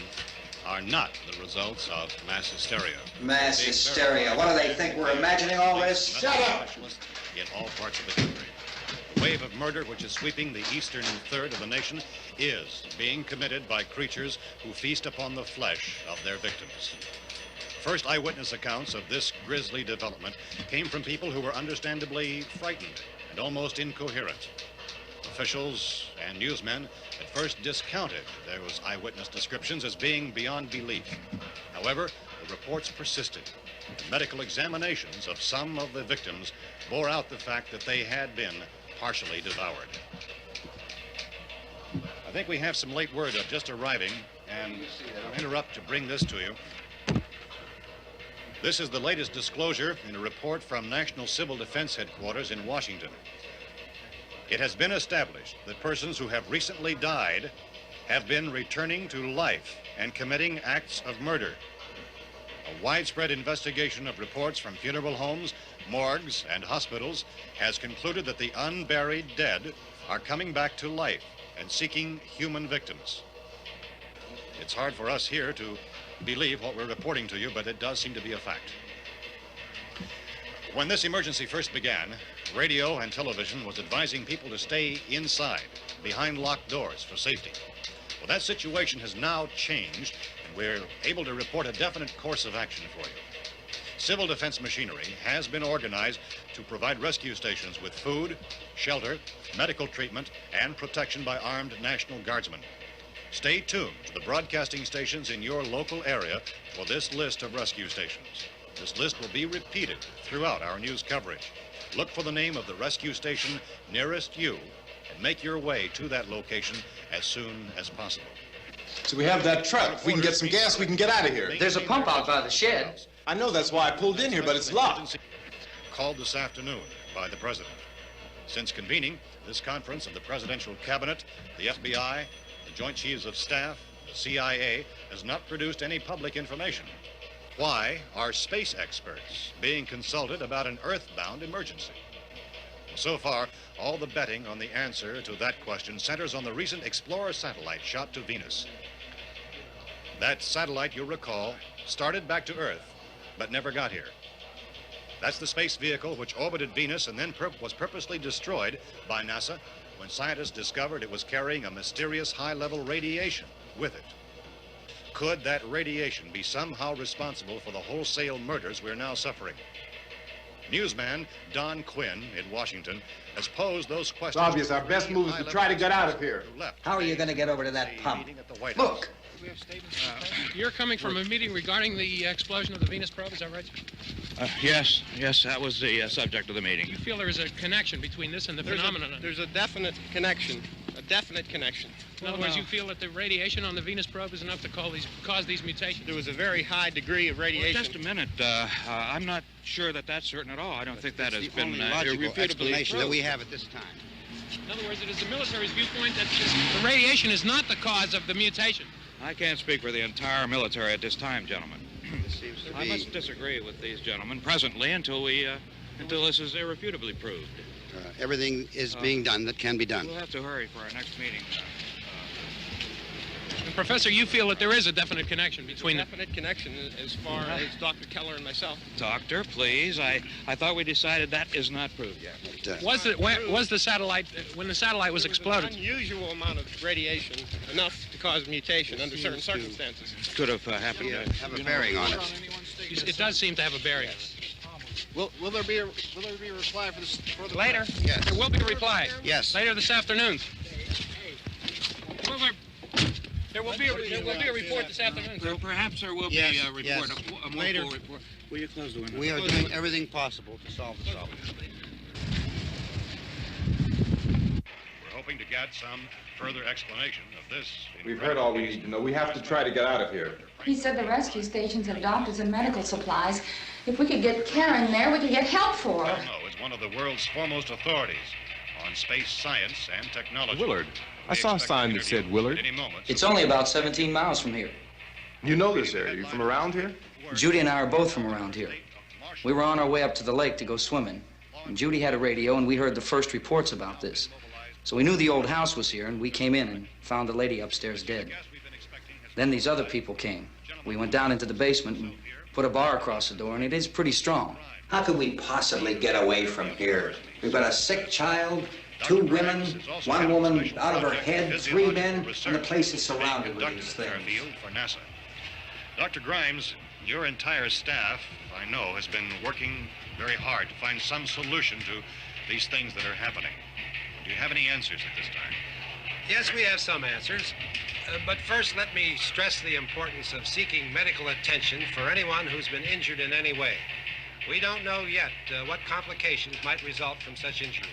are not the results of mass hysteria. Mass hysteria. What do they think? We're imagining all this? Shut up! In all parts of the country. The wave of murder which is sweeping the eastern third of the nation is being committed by creatures who feast upon the flesh of their victims. First eyewitness accounts of this grisly development came from people who were understandably frightened and almost incoherent. Officials and newsmen at first discounted those eyewitness descriptions as being beyond belief. However, the reports persisted. The medical examinations of some of the victims bore out the fact that they had been partially devoured. I think we have some late word just arriving, and I'll interrupt to bring this to you. This is the latest disclosure in a report from National Civil Defense Headquarters in Washington. It has been established that persons who have recently died have been returning to life and committing acts of murder. A widespread investigation of reports from funeral homes, morgues, and hospitals has concluded that the unburied dead are coming back to life and seeking human victims. It's hard for us here to believe what we're reporting to you, but it does seem to be a fact. When this emergency first began, radio and television was advising people to stay inside, behind locked doors for safety. Well, that situation has now changed, and we're able to report a definite course of action for you. Civil defense machinery has been organized to provide rescue stations with food, shelter, medical treatment, and protection by armed National Guardsmen. Stay tuned to the broadcasting stations in your local area for this list of rescue stations. This list will be repeated throughout our news coverage. Look for the name of the rescue station nearest you and make your way to that location as soon as possible. So we have that truck. If we can get some gas, we can get out of here. There's a pump out by the shed. I know, that's why I pulled in here, but it's locked. Called this afternoon by the President. Since convening this conference of the Presidential Cabinet, the FBI, the Joint Chiefs of Staff, the CIA has not produced any public information. Why are space experts being consulted about an earthbound emergency? So far, all the betting on the answer to that question centers on the recent Explorer satellite shot to Venus. That satellite, you'll recall, started back to Earth, but never got here. That's the space vehicle which orbited Venus and then was purposely destroyed by NASA when scientists discovered it was carrying a mysterious high-level radiation with it. Could that radiation be somehow responsible for the wholesale murders we're now suffering? Newsman Don Quinn in Washington has posed those questions. It's obvious our best move is to try to get out of here. How are you going to get over to that pump? Look! You're coming from a meeting regarding the explosion of the Venus probe, is that right? Yes, that was the subject of the meeting. You feel there is a connection between this and the phenomenon? There's a definite connection. A definite connection. In other words, you feel that the radiation on the Venus probe is enough to cause these mutations? There was a very high degree of radiation. Well, just a minute. I'm not sure that that's certain at all. I don't think that has been logical explanation that we have at this time. In other words, it is the military's viewpoint that the radiation is not the cause of the mutation. I can't speak for the entire military at this time, gentlemen. I must disagree with these gentlemen presently until this is irrefutably proved. Everything is being done that can be done. We'll have to hurry for our next meeting. And Professor, you feel that there is a definite connection between them? Definite connection as far as Dr. Keller and myself. Doctor, please. I thought we decided that is not proved yet. Was the satellite, when the satellite was exploded? An unusual amount of radiation, enough to cause mutation under certain circumstances. Could have happened. Have a bearing on it. It does seem to have a bearing on it. Will there be a reply for the Later? Yes. There will be a reply. Yes. Later this afternoon. There will be a report this afternoon. Perhaps there will be a report, yes. a more full report. Will you close the window? We are doing everything possible to solve the problem. We're hoping to get some further explanation of this. We've heard all we need to know. We have to try to get out of here. He said the rescue stations have doctors and medical supplies. If we could get care in there, we could get help for her. Well, no, it's one of the world's foremost authorities on space science and technology. Willard. I saw a sign that said Willard. It's only about 17 miles from here. You know this area. You from around here? Judy and I are both from around here. We were on our way up to the lake to go swimming, and Judy had a radio, and we heard the first reports about this. So we knew the old house was here, and we came in and found the lady upstairs dead. Then these other people came. We went down into the basement and put a bar across the door, and it is pretty strong. How could we possibly get away from here? We've got a sick child, 2 women, 1 woman out of her head, 3 men, and the place is surrounded with these things. For NASA. Dr. Grimes, your entire staff, I know, has been working very hard to find some solution to these things that are happening. Do you have any answers at this time? Yes, we have some answers. But first, let me stress the importance of seeking medical attention for anyone who's been injured in any way. We don't know yet what complications might result from such injuries.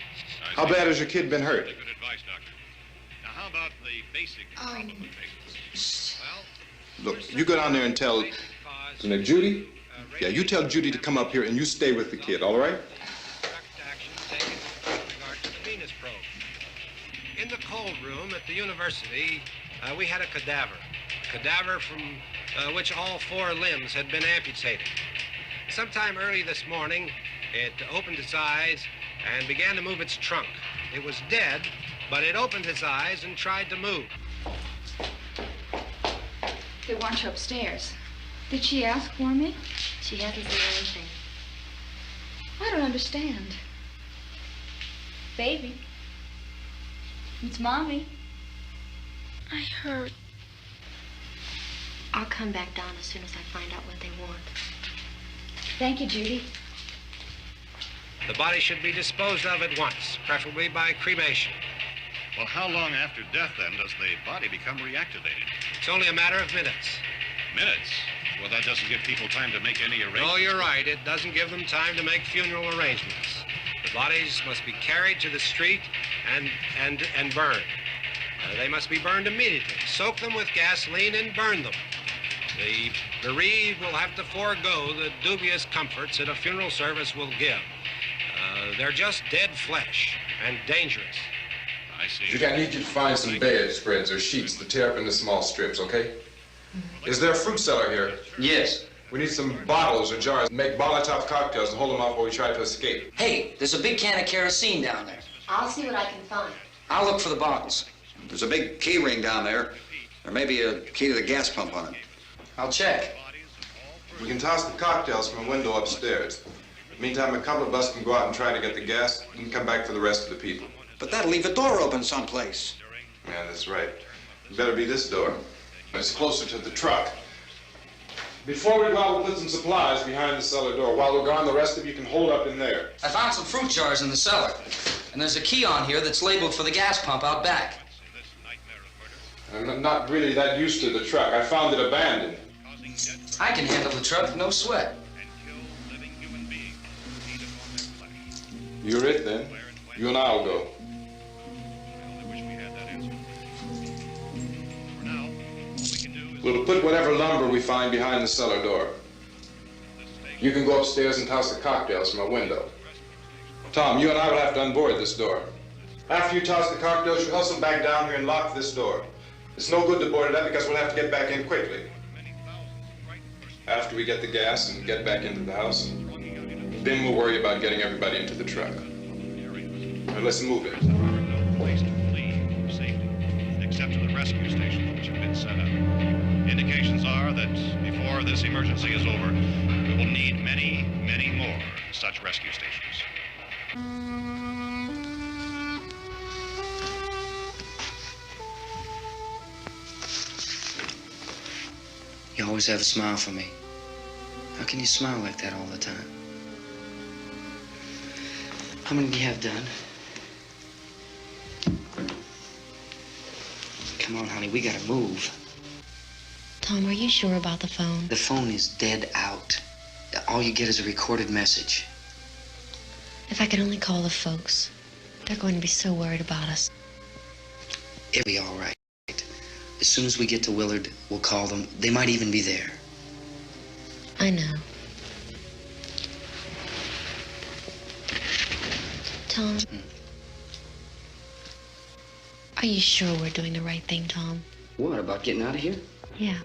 How bad has your kid been hurt? Good advice, Doctor. Now, how about the basic problem of patients? Well, Look, you go down there and tell... Judy? Yeah, you tell Judy to come up here and you stay with the kid, all right? In the cold room at the university, we had a cadaver from which all 4 limbs had been amputated. Sometime early this morning, it opened its eyes and began to move its trunk. It was dead, but it opened its eyes and tried to move. They want you upstairs. Did she ask for me? She hasn't said anything. I don't understand. Baby. It's Mommy. I heard. I'll come back down as soon as I find out what they want. Thank you, Judy. The body should be disposed of at once, preferably by cremation. Well, how long after death, then, does the body become reactivated? It's only a matter of minutes. Minutes? Well, that doesn't give people time to make any arrangements. Oh, you're right. It doesn't give them time to make funeral arrangements. The bodies must be carried to the street and burned. They must be burned immediately. Soak them with gasoline and burn them. The bereaved will have to forego the dubious comforts that a funeral service will give. They're just dead flesh and dangerous. I see. Judy, I need you to find some bedspreads or sheets to tear up into small strips, okay? Is there a fruit cellar here? Yes. We need some bottles or jars. Make Molotov cocktails and hold them off while we try to escape. Hey, there's a big can of kerosene down there. I'll see what I can find. I'll look for the bottles. There's a big key ring down there. There may be a key to the gas pump on it. I'll check. We can toss the cocktails from a window upstairs. Meantime, a couple of us can go out and try to get the gas and come back for the rest of the people. But that'll leave a door open someplace. Yeah, that's right. It better be this door. It's closer to the truck. Before we go out, we'll put some supplies behind the cellar door. While we're gone, the rest of you can hold up in there. I found some fruit jars in the cellar. And there's a key on here that's labeled for the gas pump out back. I'm not really that used to the truck. I found it abandoned. I can handle the truck, no sweat. You're it, then. You and I'll go. We'll put whatever lumber we find behind the cellar door. You can go upstairs and toss the cocktails from a window. Tom, you and I will have to unboard this door. After you toss the cocktails, you hustle back down here and lock this door. It's no good to board it up because we'll have to get back in quickly. After we get the gas and get back into the house, then we'll worry about getting everybody into the truck. Now let's move it. No place to flee safely, except to the rescue stations which have been set up. Indications are that before this emergency is over, we will need many, many more such rescue stations. You always have a smile for me. How can you smile like that all the time? How many do you have done? Come on, honey, we gotta move. Tom, are you sure about the phone? The phone is dead out. All you get is a recorded message. If I could only call the folks. They're going to be so worried about us. It'll be all right. As soon as we get to Willard, we'll call them. They might even be there. I know. Tom, are you sure we're doing the right thing, Tom? What, about getting out of here? Yeah.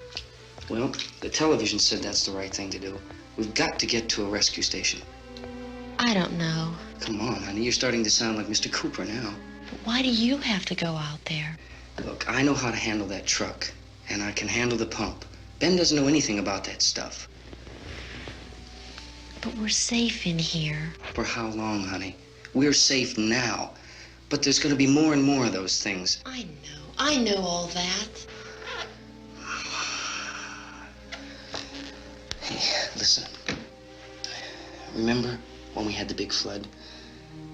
Well, the television said that's the right thing to do. We've got to get to a rescue station. I don't know. Come on, honey, you're starting to sound like Mr. Cooper now. But why do you have to go out there? Look, I know how to handle that truck, and I can handle the pump. Ben doesn't know anything about that stuff. But we're safe in here. For how long, honey? We're safe now. But there's going to be more and more of those things. I know all that. Hey, listen. Remember when we had the big flood?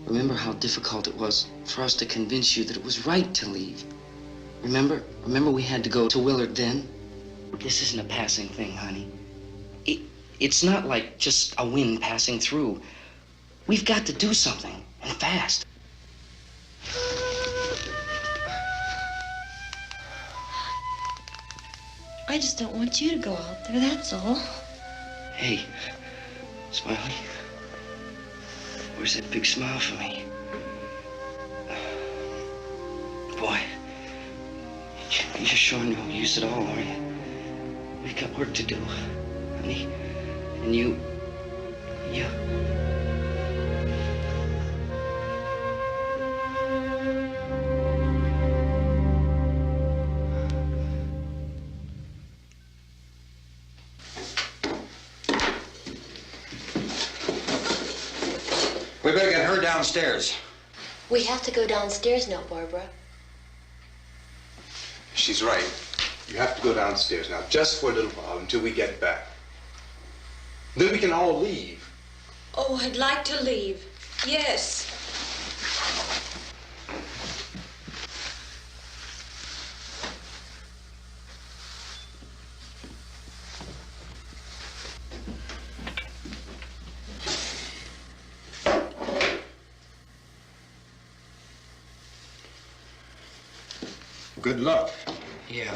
Remember how difficult it was for us to convince you that it was right to leave? Remember we had to go to Willard then? This isn't a passing thing, honey. It's not like just a wind passing through. We've got to do something, and fast. I just don't want you to go out there, that's all. Hey, Smiley, where's that big smile for me? Boy, you're sure no use at all, are you? We've got work to do, honey. And you... We better get her downstairs. We have to go downstairs now, Barbara. She's right. You have to go downstairs now, just for a little while, until we get back. Then we can all leave. Oh, I'd like to leave. Yes. Good luck. Yeah.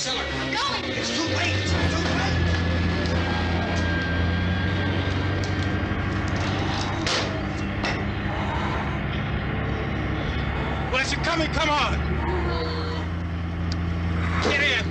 cellar. I'm going. It's too late. It's too late. Unless you're coming, come on. Get in.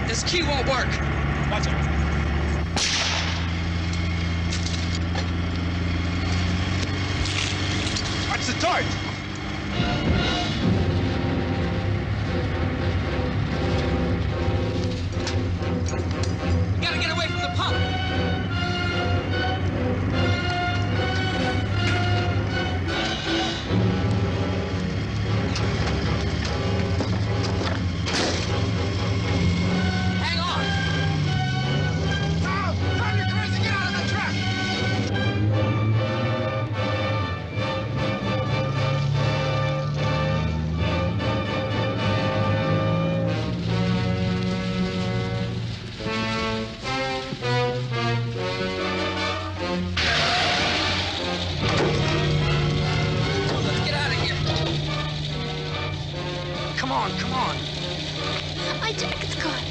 This key won't work. Watch it. Watch the torch. You gotta get away from the pump. Hang on. Tom, you're crazy. Get out of the truck. Let's get out of here. Come on, come on. My jacket's caught.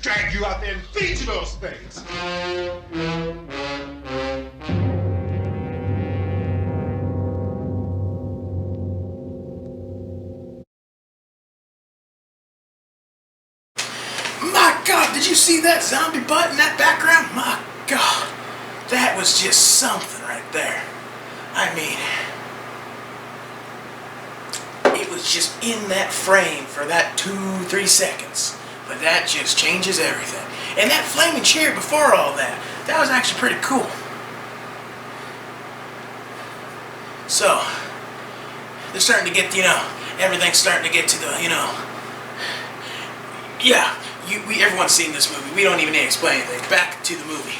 Drag you out there and feed you those things. did you see that zombie butt in that background? My God, that was just something right there. I mean, it was just in that frame for that 2-3 seconds. But that just changes everything. And that flaming chair before all that, that was actually pretty cool. So, they're starting to get, everything's starting to get to the, yeah, everyone's seen this movie. We don't even need to explain anything. Back to the movie.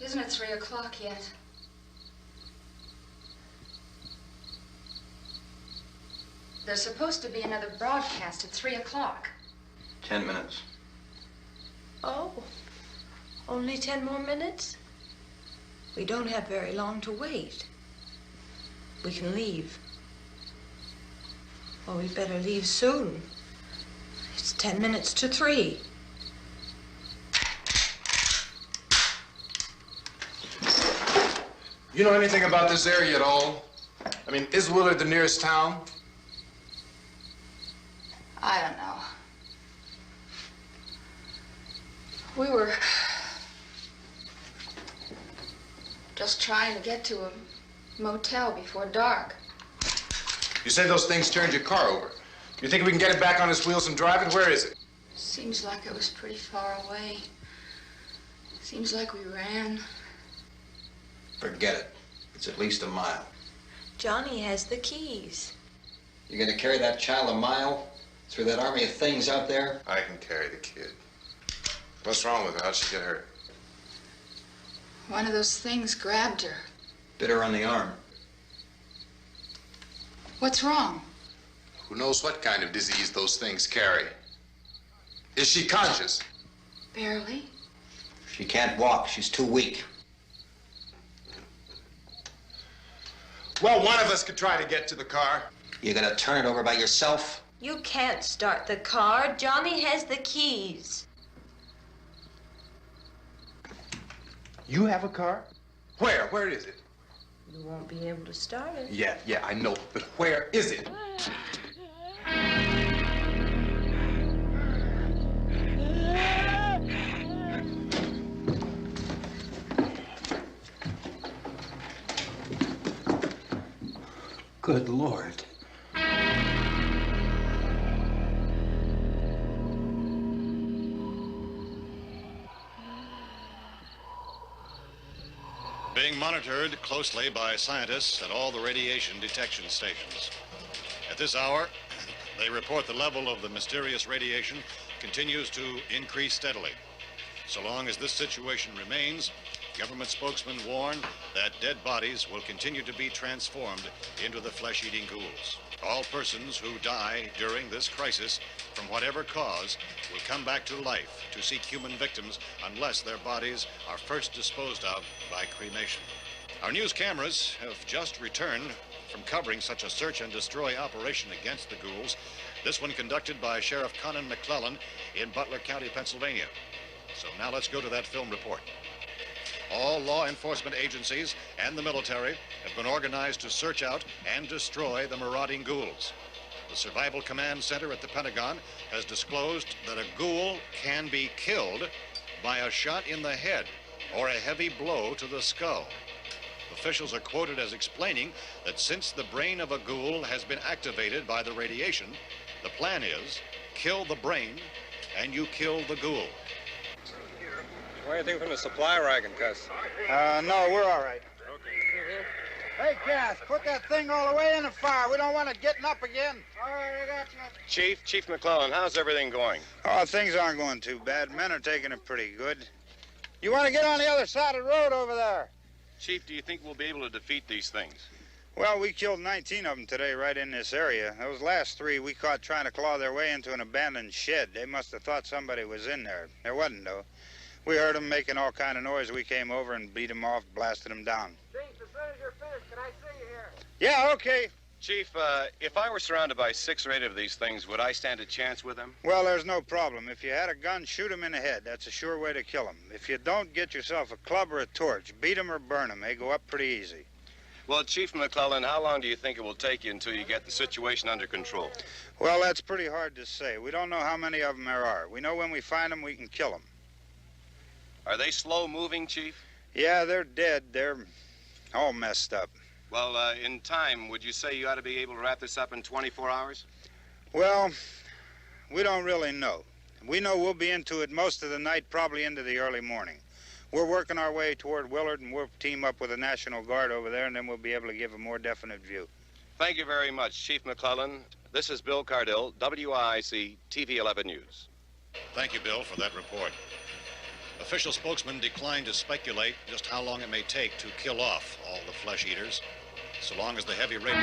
Isn't it 3 o'clock yet? There's supposed to be another broadcast at 3 o'clock. 10 minutes. Oh, only 10 more minutes? We don't have very long to wait. We can leave. Well, we'd better leave soon. It's 10 minutes to 3. You know anything about this area at all? I mean, is Willard the nearest town? I don't know. We were just trying to get to a motel before dark. You say those things turned your car over. You think we can get it back on its wheels and drive it? Where is it? Seems like it was pretty far away. Seems like we ran. Forget it. It's at least a mile. Johnny has the keys. You gonna carry that child a mile through that army of things out there? I can carry the kid. What's wrong with her? How'd she get hurt? One of those things grabbed her. Bit her on the arm. What's wrong? Who knows what kind of disease those things carry? Is she conscious? Barely. She can't walk. She's too weak. Well, one of us could try to get to the car. You gonna turn it over by yourself? You can't start the car. Johnny has the keys. You have a car? Where? Where is it? You won't be able to start it. Yeah, I know. But where is it? Good Lord. Being monitored closely by scientists at all the radiation detection stations. At this hour, they report the level of the mysterious radiation continues to increase steadily. So long as this situation remains, government spokesmen warn that dead bodies will continue to be transformed into the flesh-eating ghouls. All persons who die during this crisis, from whatever cause, will come back to life to seek human victims unless their bodies are first disposed of by cremation. Our news cameras have just returned from covering such a search and destroy operation against the ghouls, this one conducted by Sheriff Conan McClellan in Butler County, Pennsylvania. So now let's go to that film report. All law enforcement agencies and the military have been organized to search out and destroy the marauding ghouls. The Survival Command Center at the Pentagon has disclosed that a ghoul can be killed by a shot in the head or a heavy blow to the skull. Officials are quoted as explaining that since the brain of a ghoul has been activated by the radiation, the plan is kill the brain and you kill the ghoul. What do you think from the supply wagon, Cuss? No, we're all right. Hey, Cass, put that thing all the way in the fire. We don't want it getting up again. All right, I got you. Chief McClellan, how's everything going? Oh, things aren't going too bad. Men are taking it pretty good. You want to get on the other side of the road over there? Chief, do you think we'll be able to defeat these things? Well, we killed 19 of them today right in this area. Those last 3 we caught trying to claw their way into an abandoned shed. They must have thought somebody was in there. There wasn't, though. We heard them making all kind of noise. We came over and beat them off, blasted them down. Chief, as soon as you're finished, can I see you here? Yeah, okay. Chief, if I were surrounded by 6 or 8 of these things, would I stand a chance with them? Well, there's no problem. If you had a gun, shoot them in the head. That's a sure way to kill them. If you don't, get yourself a club or a torch. Beat them or burn them. They go up pretty easy. Well, Chief McClellan, how long do you think it will take you until you get the situation under control? Well, that's pretty hard to say. We don't know how many of them there are. We know when we find them, we can kill them. Are they slow-moving, Chief? Yeah, they're dead. They're all messed up. Well, in time, would you say you ought to be able to wrap this up in 24 hours? Well, we don't really know. We know we'll be into it most of the night, probably into the early morning. We're working our way toward Willard, and we'll team up with the National Guard over there, and then we'll be able to give a more definite view. Thank you very much, Chief McClellan. This is Bill Cardill, WIC TV 11 News. Thank you, Bill, for that report. Official spokesman declined to speculate just how long it may take to kill off all the flesh eaters, so long as the heavy rain...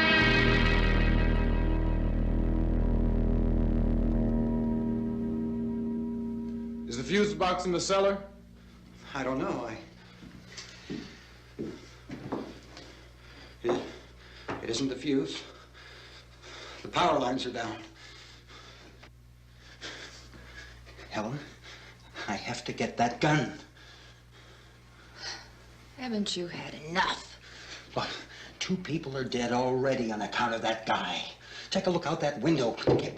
Is the fuse box in the cellar? I don't know. It isn't the fuse. The power lines are down. Helen, I have to get that gun. Haven't you had enough? Look, 2 people are dead already on account of that guy. Take a look out that window. Get...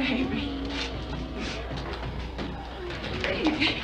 baby. Baby.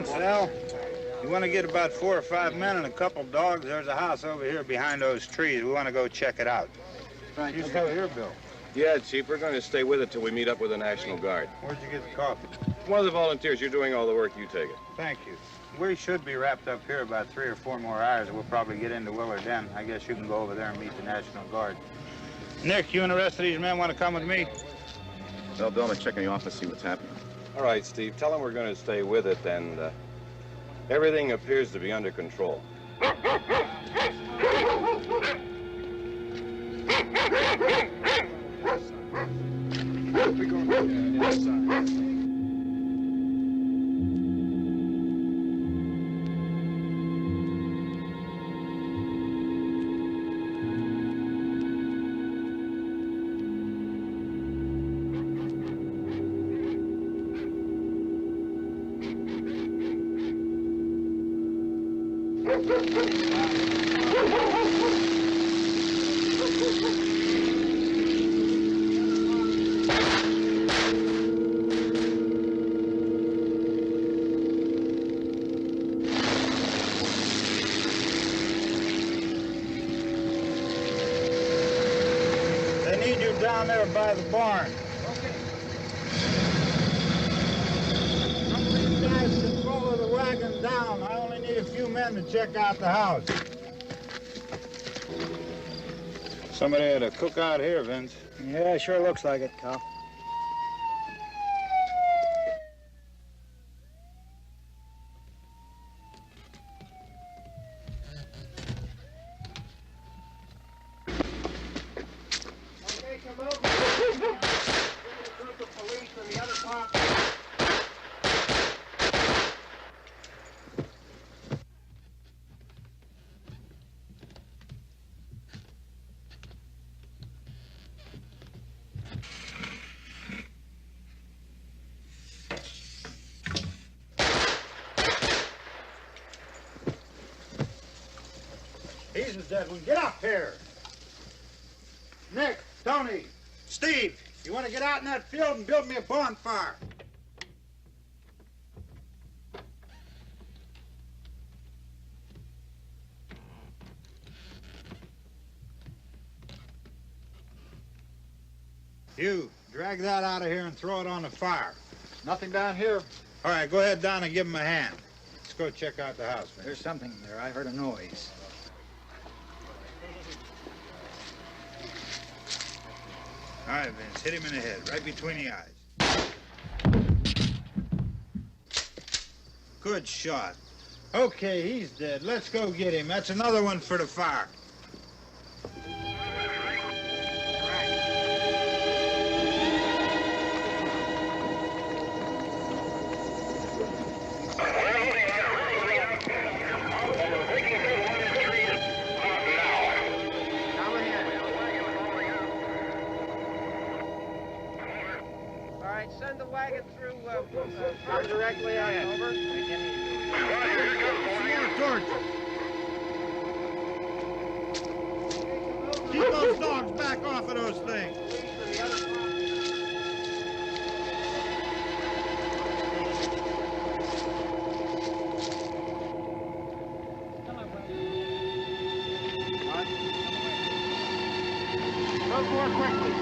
Well, you want to get about 4 or 5 men and a couple dogs, there's a house over here behind those trees. We want to go check it out. Right. You stay here, Bill. Yeah, Chief, we're going to stay with it till we meet up with the National Guard. Where'd you get the coffee? One of the volunteers, you're doing all the work, you take it. Thank you. We should be wrapped up here about 3 or 4 more hours. We'll probably get into Willard then. I guess you can go over there and meet the National Guard. Nick, you and the rest of these men want to come with me? Well, Bill, I'm gonna check in the office, see what's happening. All right, Steve, tell them we're going to stay with it, and everything appears to be under control. We're going inside. They need you down there by the barn. Some of these guys can follow the wagon down. I only need a few men to check out the house. Somebody had a cookout here, Vince. Yeah, sure looks like it, Cal. He's the dead one. Get up here. Nick, Tony, Steve, you want to get out in that field and build me a bonfire? You, drag that out of here and throw it on the fire. Nothing down here. All right, go ahead down and give him a hand. Let's go check out the house, man. There's something there. I heard a noise. All right, Vince, hit him in the head, right between the eyes. Good shot. Okay, he's dead. Let's go get him. That's another one for the fire. Send the wagon through directly out. Over. Torch. Keep those dogs back off of those things. Go more quickly.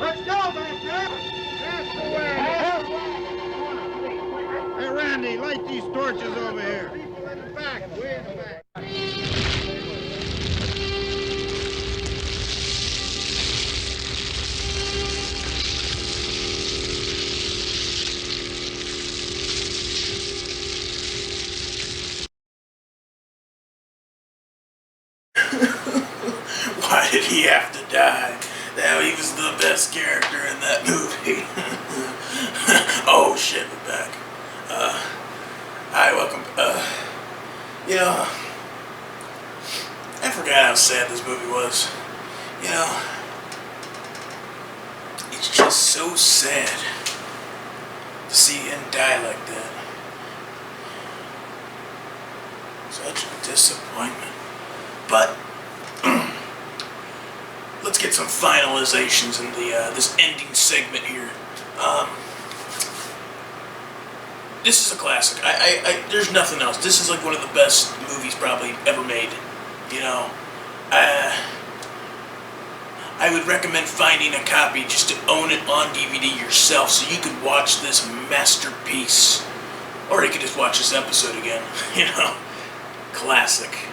Let's go, Baxter! That's the way! Hey, Randy, light these torches over here. People in the back, way in the back. he have to die? Now, he was the best character in that movie. Oh, shit, we're back. Hi, welcome. You know, I forgot how sad this movie was. You know, it's just so sad to see him die like that. Such a disappointment. But let's get some finalizations in the this ending segment here. This is a classic. There's nothing else. This is like one of the best movies probably ever made. You know, I would recommend finding a copy just to own it on DVD yourself, so you could watch this masterpiece, or you could just watch this episode again. You know, classic.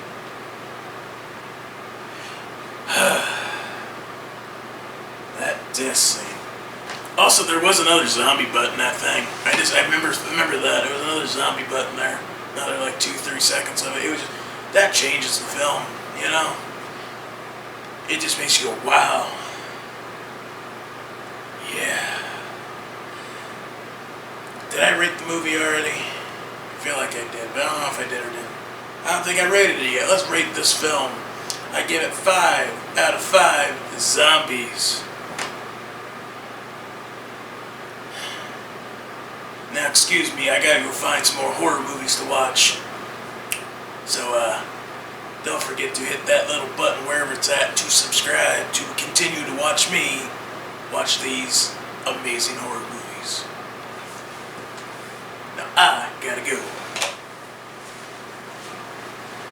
That death scene. Also, there was another zombie butt in that thing. I remember that. There was another zombie butt in there. Another like 2-3 seconds of it. It was just, that changes the film, you know? It just makes you go, wow. Yeah. Did I rate the movie already? I feel like I did, but I don't know if I did or didn't. I don't think I rated it yet. Let's rate this film. I give it 5 out of 5 zombies. Now, excuse me, I gotta go find some more horror movies to watch. So, don't forget to hit that little button wherever it's at to subscribe to continue to watch me watch these amazing horror movies.